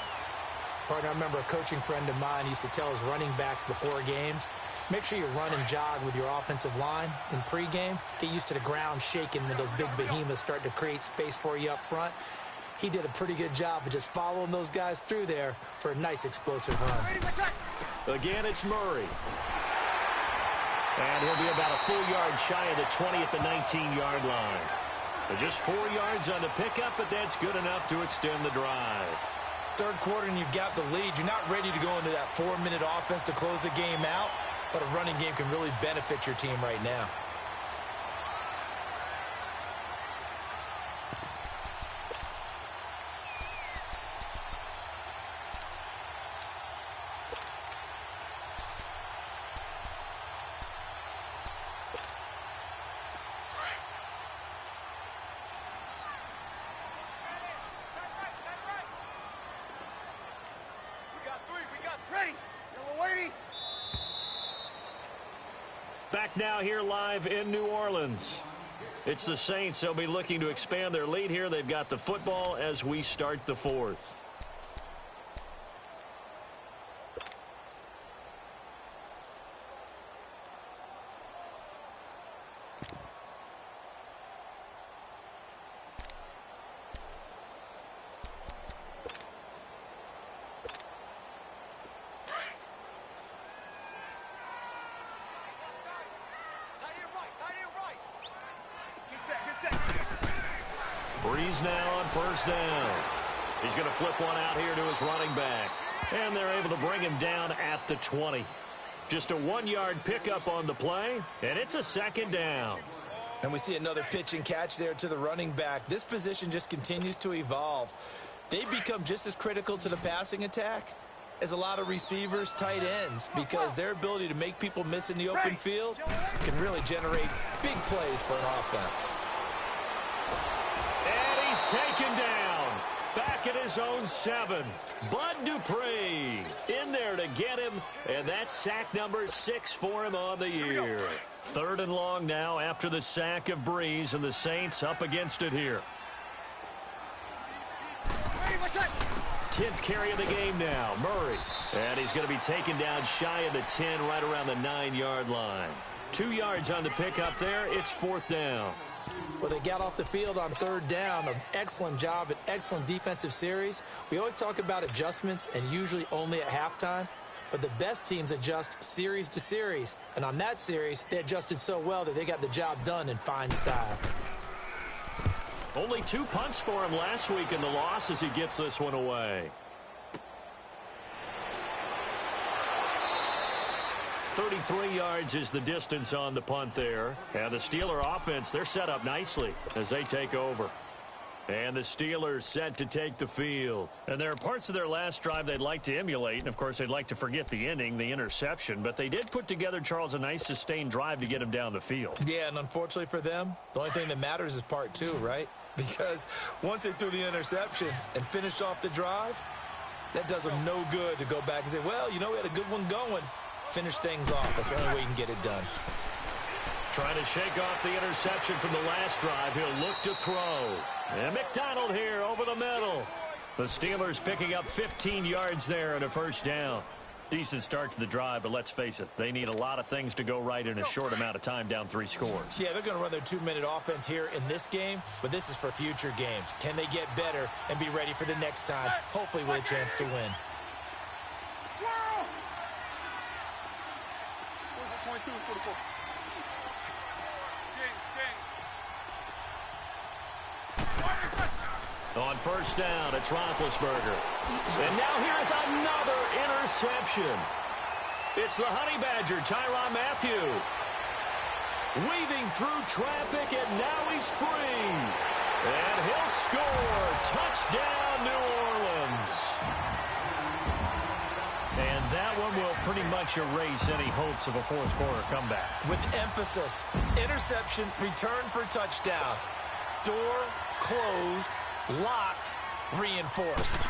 Partner, I remember a coaching friend of mine used to tell his running backs before games, make sure you run and jog with your offensive line in pregame. Get used to the ground shaking when those big behemoths start to create space for you up front. He did a pretty good job of just following those guys through there for a nice explosive run. Again, it's Murray. And he'll be about a full yard shy of the 20 at the 19-yard line. But just 4 yards on the pickup, but that's good enough to extend the drive. Third quarter and you've got the lead. You're not ready to go into that 4-minute offense to close the game out, but a running game can really benefit your team right now. Back now here live in New Orleans. It's the Saints. They'll be looking to expand their lead here. They've got the football as we start the fourth. Breeze now on first down. He's going to flip one out here to his running back. And they're able to bring him down at the 20. Just a 1-yard pickup on the play, and it's a second down. And we see another pitch and catch there to the running back. This position just continues to evolve. They become just as critical to the passing attack as a lot of receivers, tight ends, because their ability to make people miss in the open field can really generate big plays for an offense. And he's taken down. Back at his own 7. Bud Dupree in there to get him, and that's sack number 6 for him on the year. 3rd and long now after the sack of Breeze, and the Saints up against it here. 10th carry of the game now, Murray. And he's going to be taken down shy of the 10, right around the 9-yard line. 2 yards on the pickup there. It's 4th down. Well, they got off the field on 3rd down. An excellent job, an excellent defensive series. We always talk about adjustments, and usually only at halftime. But the best teams adjust series to series. And on that series, they adjusted so well that they got the job done in fine style. Only 2 punts for him last week in the loss as he gets this one away. 33 yards is the distance on the punt there. And the Steeler offense, they're set up nicely as they take over. And the Steelers set to take the field. And there are parts of their last drive they'd like to emulate. And, of course, they'd like to forget the ending, the interception. But they did put together, Charles, a nice sustained drive to get him down the field. Yeah, and unfortunately for them, the only thing that matters is part 2, right? Because once they threw the interception and finished off the drive, that does them no good to go back and say, well, you know, we had a good one going. Finish things off. That's the only way you can get it done. Trying to shake off the interception from the last drive. He'll look to throw. And McDonald here over the middle. The Steelers picking up 15 yards there and a first down. Decent start to the drive, but let's face it, they need a lot of things to go right in a short amount of time, down 3 scores. Yeah, they're going to run their 2-minute offense here in this game, but this is for future games. Can they get better and be ready for the next time, hopefully with a chance to win? 22, 44. On first down, it's Roethlisberger. And now here's another interception. It's the Honey Badger, Tyrann Mathieu. Weaving through traffic, and now he's free. And he'll score. Touchdown, New Orleans. And that one will pretty much erase any hopes of a fourth-quarter comeback. With emphasis, interception, return for touchdown. Door closed, locked, reinforced.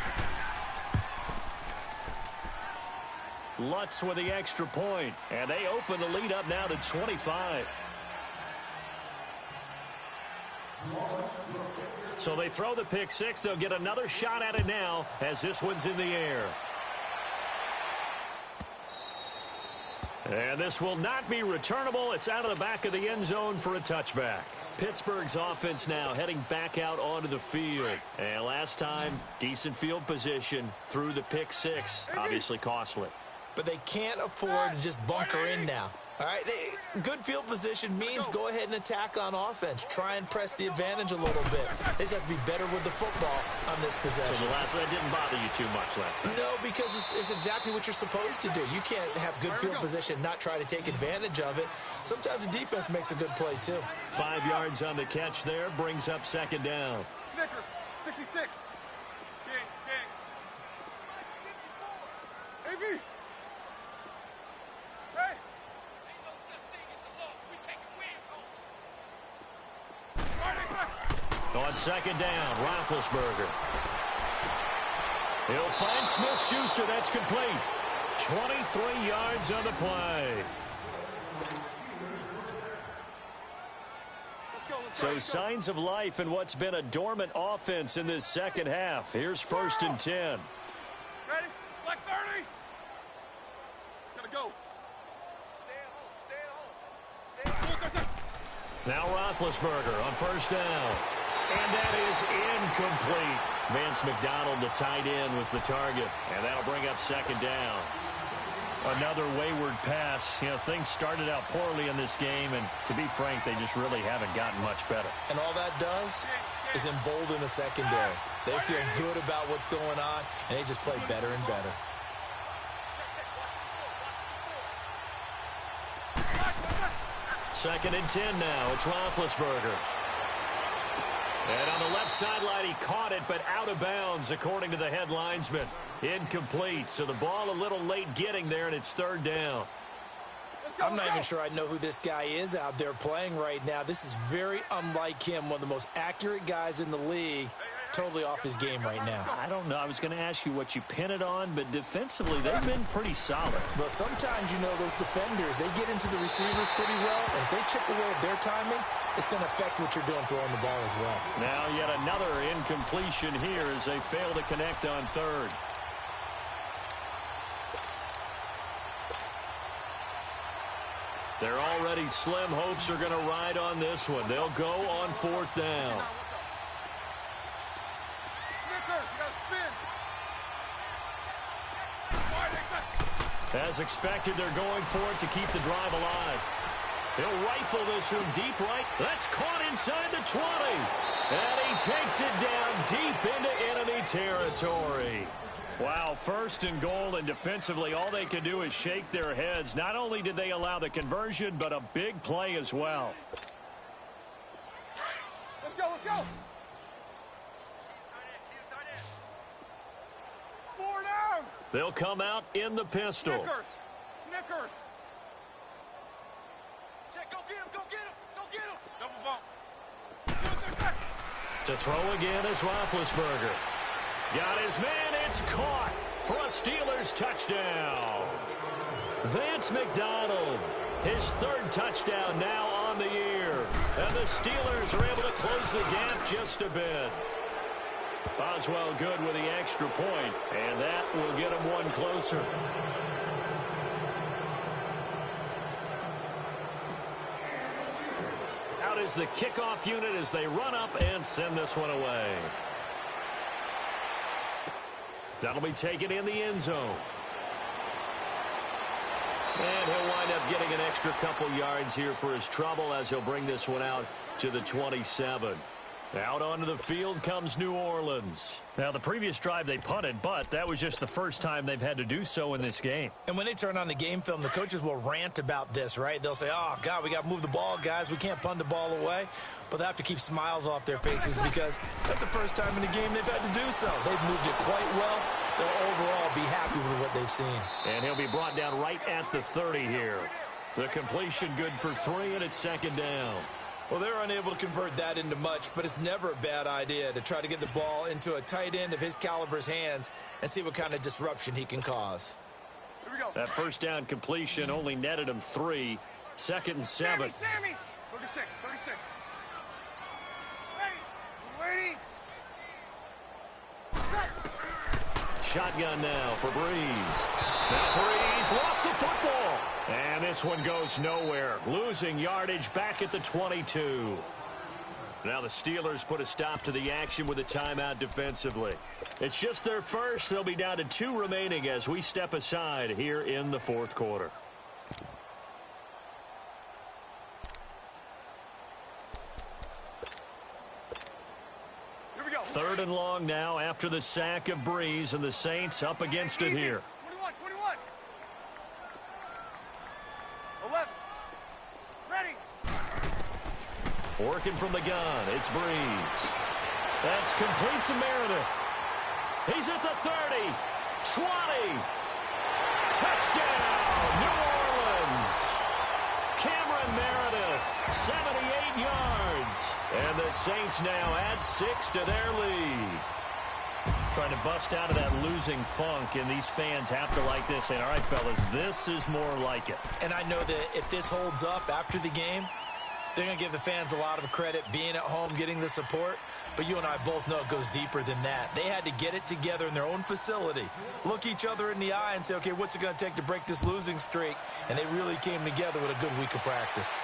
Lutz with the extra point, and they open the lead up now to 25. So they throw the pick 6. They'll get another shot at it now as this one's in the air. And this will not be returnable. It's out of the back of the end zone for a touchback. Pittsburgh's offense now heading back out onto the field. And last time, decent field position through the pick 6. Obviously costly. But they can't afford to just bunker in now. All right, good field position means go ahead and attack on offense. Try and press the advantage a little bit. They just have to be better with the football on this possession. So the last one didn't bother you too much last time? No, because it's exactly what you're supposed to do. You can't have good field position, not try to take advantage of it. Sometimes the defense makes a good play, too. 5 yards on the catch there, brings up second down. Snickers, 66. Kings. AB. Hey. On second down, Roethlisberger. He'll find Smith-Schuster. That's complete. 23 yards on the play. Let's go. So signs of life in what's been a dormant offense in this second half. Here's 1st and 10. Ready? Black 30. Gotta go. Stay at home. Stay at home. Now Roethlisberger on 1st down. And that is incomplete. Vance McDonald, the tight end, was the target. And that'll bring up 2nd down. Another wayward pass. You know, things started out poorly in this game, and to be frank, they just really haven't gotten much better. And all that does is embolden the secondary. They feel good about what's going on, and they just play better and better. Second and 10 now. It's Roethlisberger. And on the left sideline, he caught it, but out of bounds, according to the head linesman. Incomplete. So the ball a little late getting there, and it's 3rd down. I'm not even sure I know who this guy is out there playing right now. This is very unlike him, one of the most accurate guys in the league. Totally off his game right now. I don't know. I was going to ask you what you pin it on, but defensively, they've been pretty solid. But sometimes, you know, those defenders, they get into the receivers pretty well, and if they chip away at their timing, it's going to affect what you're doing throwing the ball as well. Now yet another incompletion here as they fail to connect on 3rd. Their already slim hopes are going to ride on this one. They'll go on 4th down. As expected, they're going for it to keep the drive alive. He'll rifle this one deep right. That's caught inside the 20. And he takes it down deep into enemy territory. Wow, 1st and goal, and defensively, all they can do is shake their heads. Not only did they allow the conversion, but a big play as well. Let's go, let's go. 4 down. They'll come out in the pistol. Snickers. Check, go get him, go get him, go get him. Double bump. To throw again is Roethlisberger. Got his man, it's caught for a Steelers touchdown. Vance McDonald, his 3rd touchdown now on the year. And the Steelers are able to close the gap just a bit. Boswell good with the extra point, and that will get him one closer. Out is the kickoff unit as they run up and send this one away. That'll be taken in the end zone. And he'll wind up getting an extra couple yards here for his trouble as he'll bring this one out to the 27. Out onto the field comes New Orleans. Now, the previous drive they punted, but that was just the first time they've had to do so in this game. And when they turn on the game film, the coaches will rant about this, right? They'll say, oh, God, we got to move the ball, guys. We can't punt the ball away. But they have to keep smiles off their faces because that's the first time in the game they've had to do so. They've moved it quite well. They'll overall be happy with what they've seen. And he'll be brought down right at the 30 here. The completion good for 3, and it's 2nd down. Well, they're unable to convert that into much, but it's never a bad idea to try to get the ball into a tight end of his caliber's hands and see what kind of disruption he can cause. Here we go. That 1st down completion only netted him 3. 2nd and 7. Sammy. 36. Ready. Shotgun now for Breeze. Now Breeze lost the football. And this one goes nowhere. Losing yardage back at the 22. Now the Steelers put a stop to the action with a timeout defensively. It's just their first. They'll be down to 2 remaining as we step aside here in the 4th quarter. Here we go. 3rd and long now after the sack of Breeze, and the Saints up against it here. 21. 11. Ready. Working from the gun, it's Breeze. That's complete to Meredith. He's at the 30, 20. Touchdown, New Orleans. Cameron Meredith, 78 yards. And the Saints now add 6 to their lead. Trying to bust out of that losing funk, and these fans have to like this. And all right, fellas, this is more like it. And I know that if this holds up after the game, They're going to give the fans a lot of credit being at home, getting the support. But you and I both know it goes deeper than that. They had to get it together in their own facility, look each other in the eye and say, okay, what's it going to take to break this losing streak? And they really came together with a good week of practice.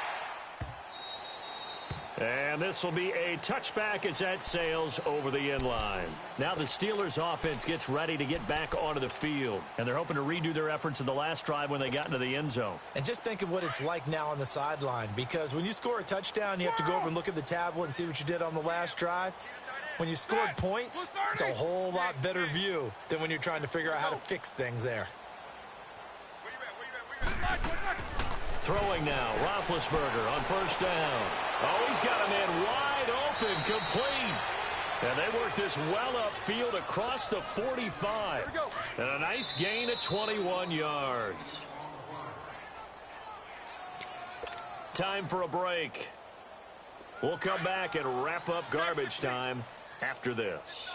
And this will be a touchback as that sails over the end line. Now the Steelers offense gets ready to get back onto the field. And they're hoping to redo their efforts in the last drive when they got into the end zone. And just think of what it's like now on the sideline. Because when you score a touchdown, you have to go over and look at the tablet and see what you did on the last drive. When you scored points, it's a whole lot better view than when you're trying to figure out how to fix things there. Throwing now, Roethlisberger on first down. Oh, he's got a man wide open, complete. And they work this well upfield across the 45. And a nice gain of 21 yards. Time for a break. We'll come back and wrap up garbage time after this.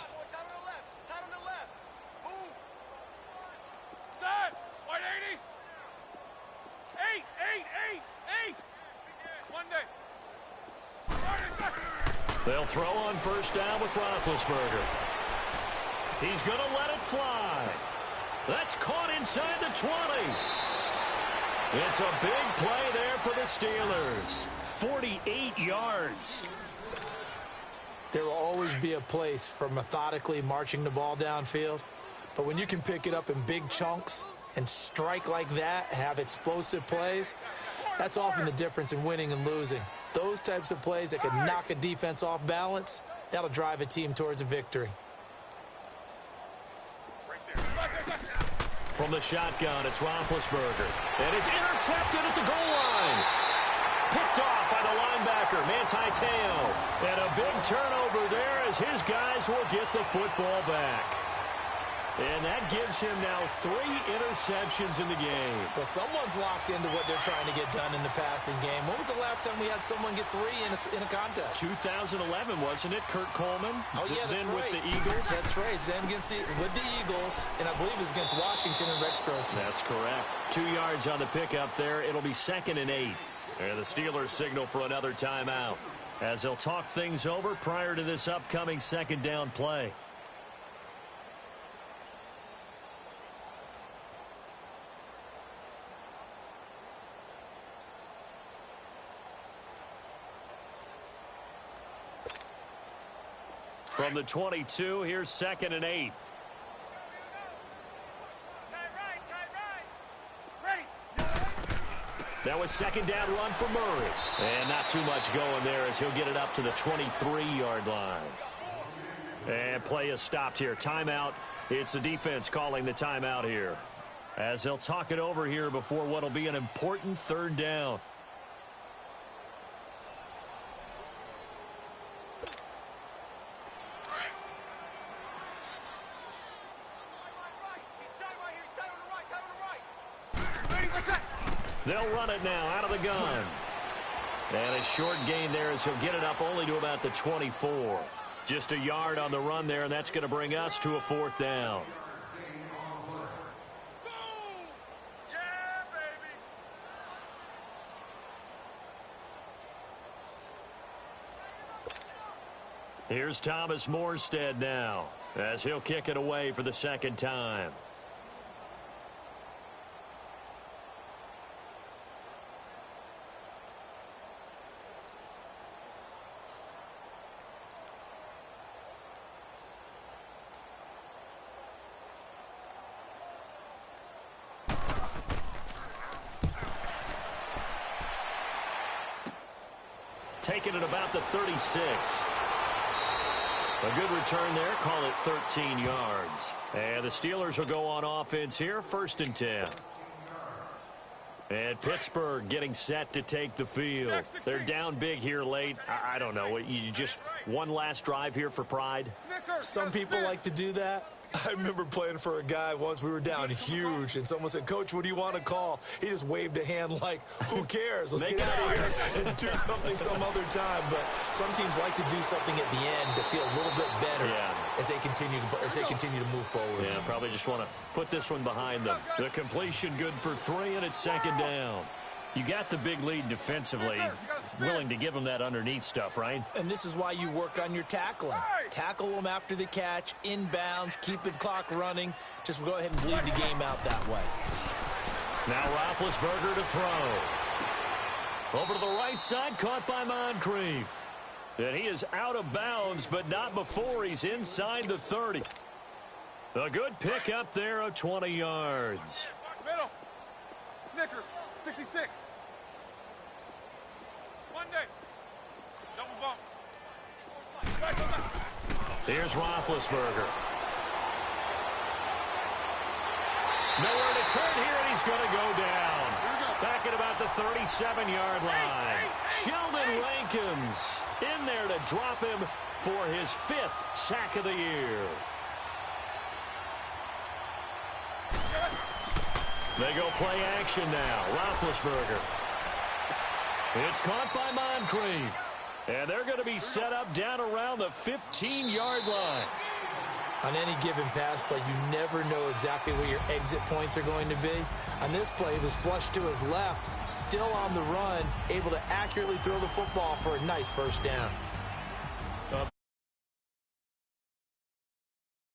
They'll throw on first down with Roethlisberger. He's going to let it fly. That's caught inside the 20. It's a big play there for the Steelers. 48 yards. There will always be a place for methodically marching the ball downfield. But when you can pick it up in big chunks and strike like that, have explosive plays, that's often the difference in winning and losing. Those types of plays that can knock a defense off balance, that'll drive a team towards a victory. From the shotgun, it's Roethlisberger. And it's intercepted at the goal line. Picked off by the linebacker, Manti Te'o. And a big turnover there as his guys will get the football back. And that gives him now 3 interceptions in the game. Well, someone's locked into what they're trying to get done in the passing game. When was the last time we had someone get 3 in a contest? 2011, wasn't it? Kurt Coleman? Oh, yeah, that's then right. With the Eagles? That's right. Then with the Eagles, and I believe it's against Washington and Rex Grossman. That's correct. 2 yards on the pickup there. It'll be 2nd and 8. And the Steelers signal for another timeout as they'll talk things over prior to this upcoming 2nd down play. From the 22, here's 2nd and 8. That was 2nd down run for Murray. And not too much going there as he'll get it up to the 23-yard line. And play is stopped here. Timeout. It's the defense calling the timeout here, as they'll talk it over here before what'll be an important 3rd down. They'll run it now out of the gun. And a short gain there as he'll get it up only to about the 24. Just a yard on the run there, and that's going to bring us to a 4th down. Yeah, baby. Here's Thomas Morstead now as he'll kick it away for the 2nd time. Taken at about the 36. A good return there. Call it 13 yards. And the Steelers will go on offense here. 1st and 10. And Pittsburgh getting set to take the field. They're down big here late. I don't know. You just one last drive here for pride? Some people like to do that. I remember playing for a guy once. We were down huge, and someone said, "Coach, what do you want to call?" He just waved a hand like, "Who cares? Let's get out of here and do something some other time." But some teams like to do something at the end to feel a little bit better as they continue to move forward. Yeah, probably just want to put this one behind them. The completion good for 3, and it's 2nd down. You got the big lead defensively, willing to give them that underneath stuff, right? And this is why you work on your tackling. Tackle them after the catch, inbounds, keep the clock running. Just go ahead and bleed the game out that way. Now Roethlisberger to throw. Over to the right side, caught by Moncrief. And he is out of bounds, but not before he's inside the 30. A good pick up there of 20 yards. Middle. Snickers, 66. Monday. Double bump. Here's Roethlisberger. Nowhere to turn here, and he's going to go down. Back at about the 37-yard line. Sheldon Rankins in there to drop him for his 5th sack of the year. They go play action now. Roethlisberger. It's caught by Moncrief. And they're going to be set up down around the 15-yard line. On any given pass play, you never know exactly where your exit points are going to be. On this play, it was flushed to his left, still on the run, able to accurately throw the football for a nice first down.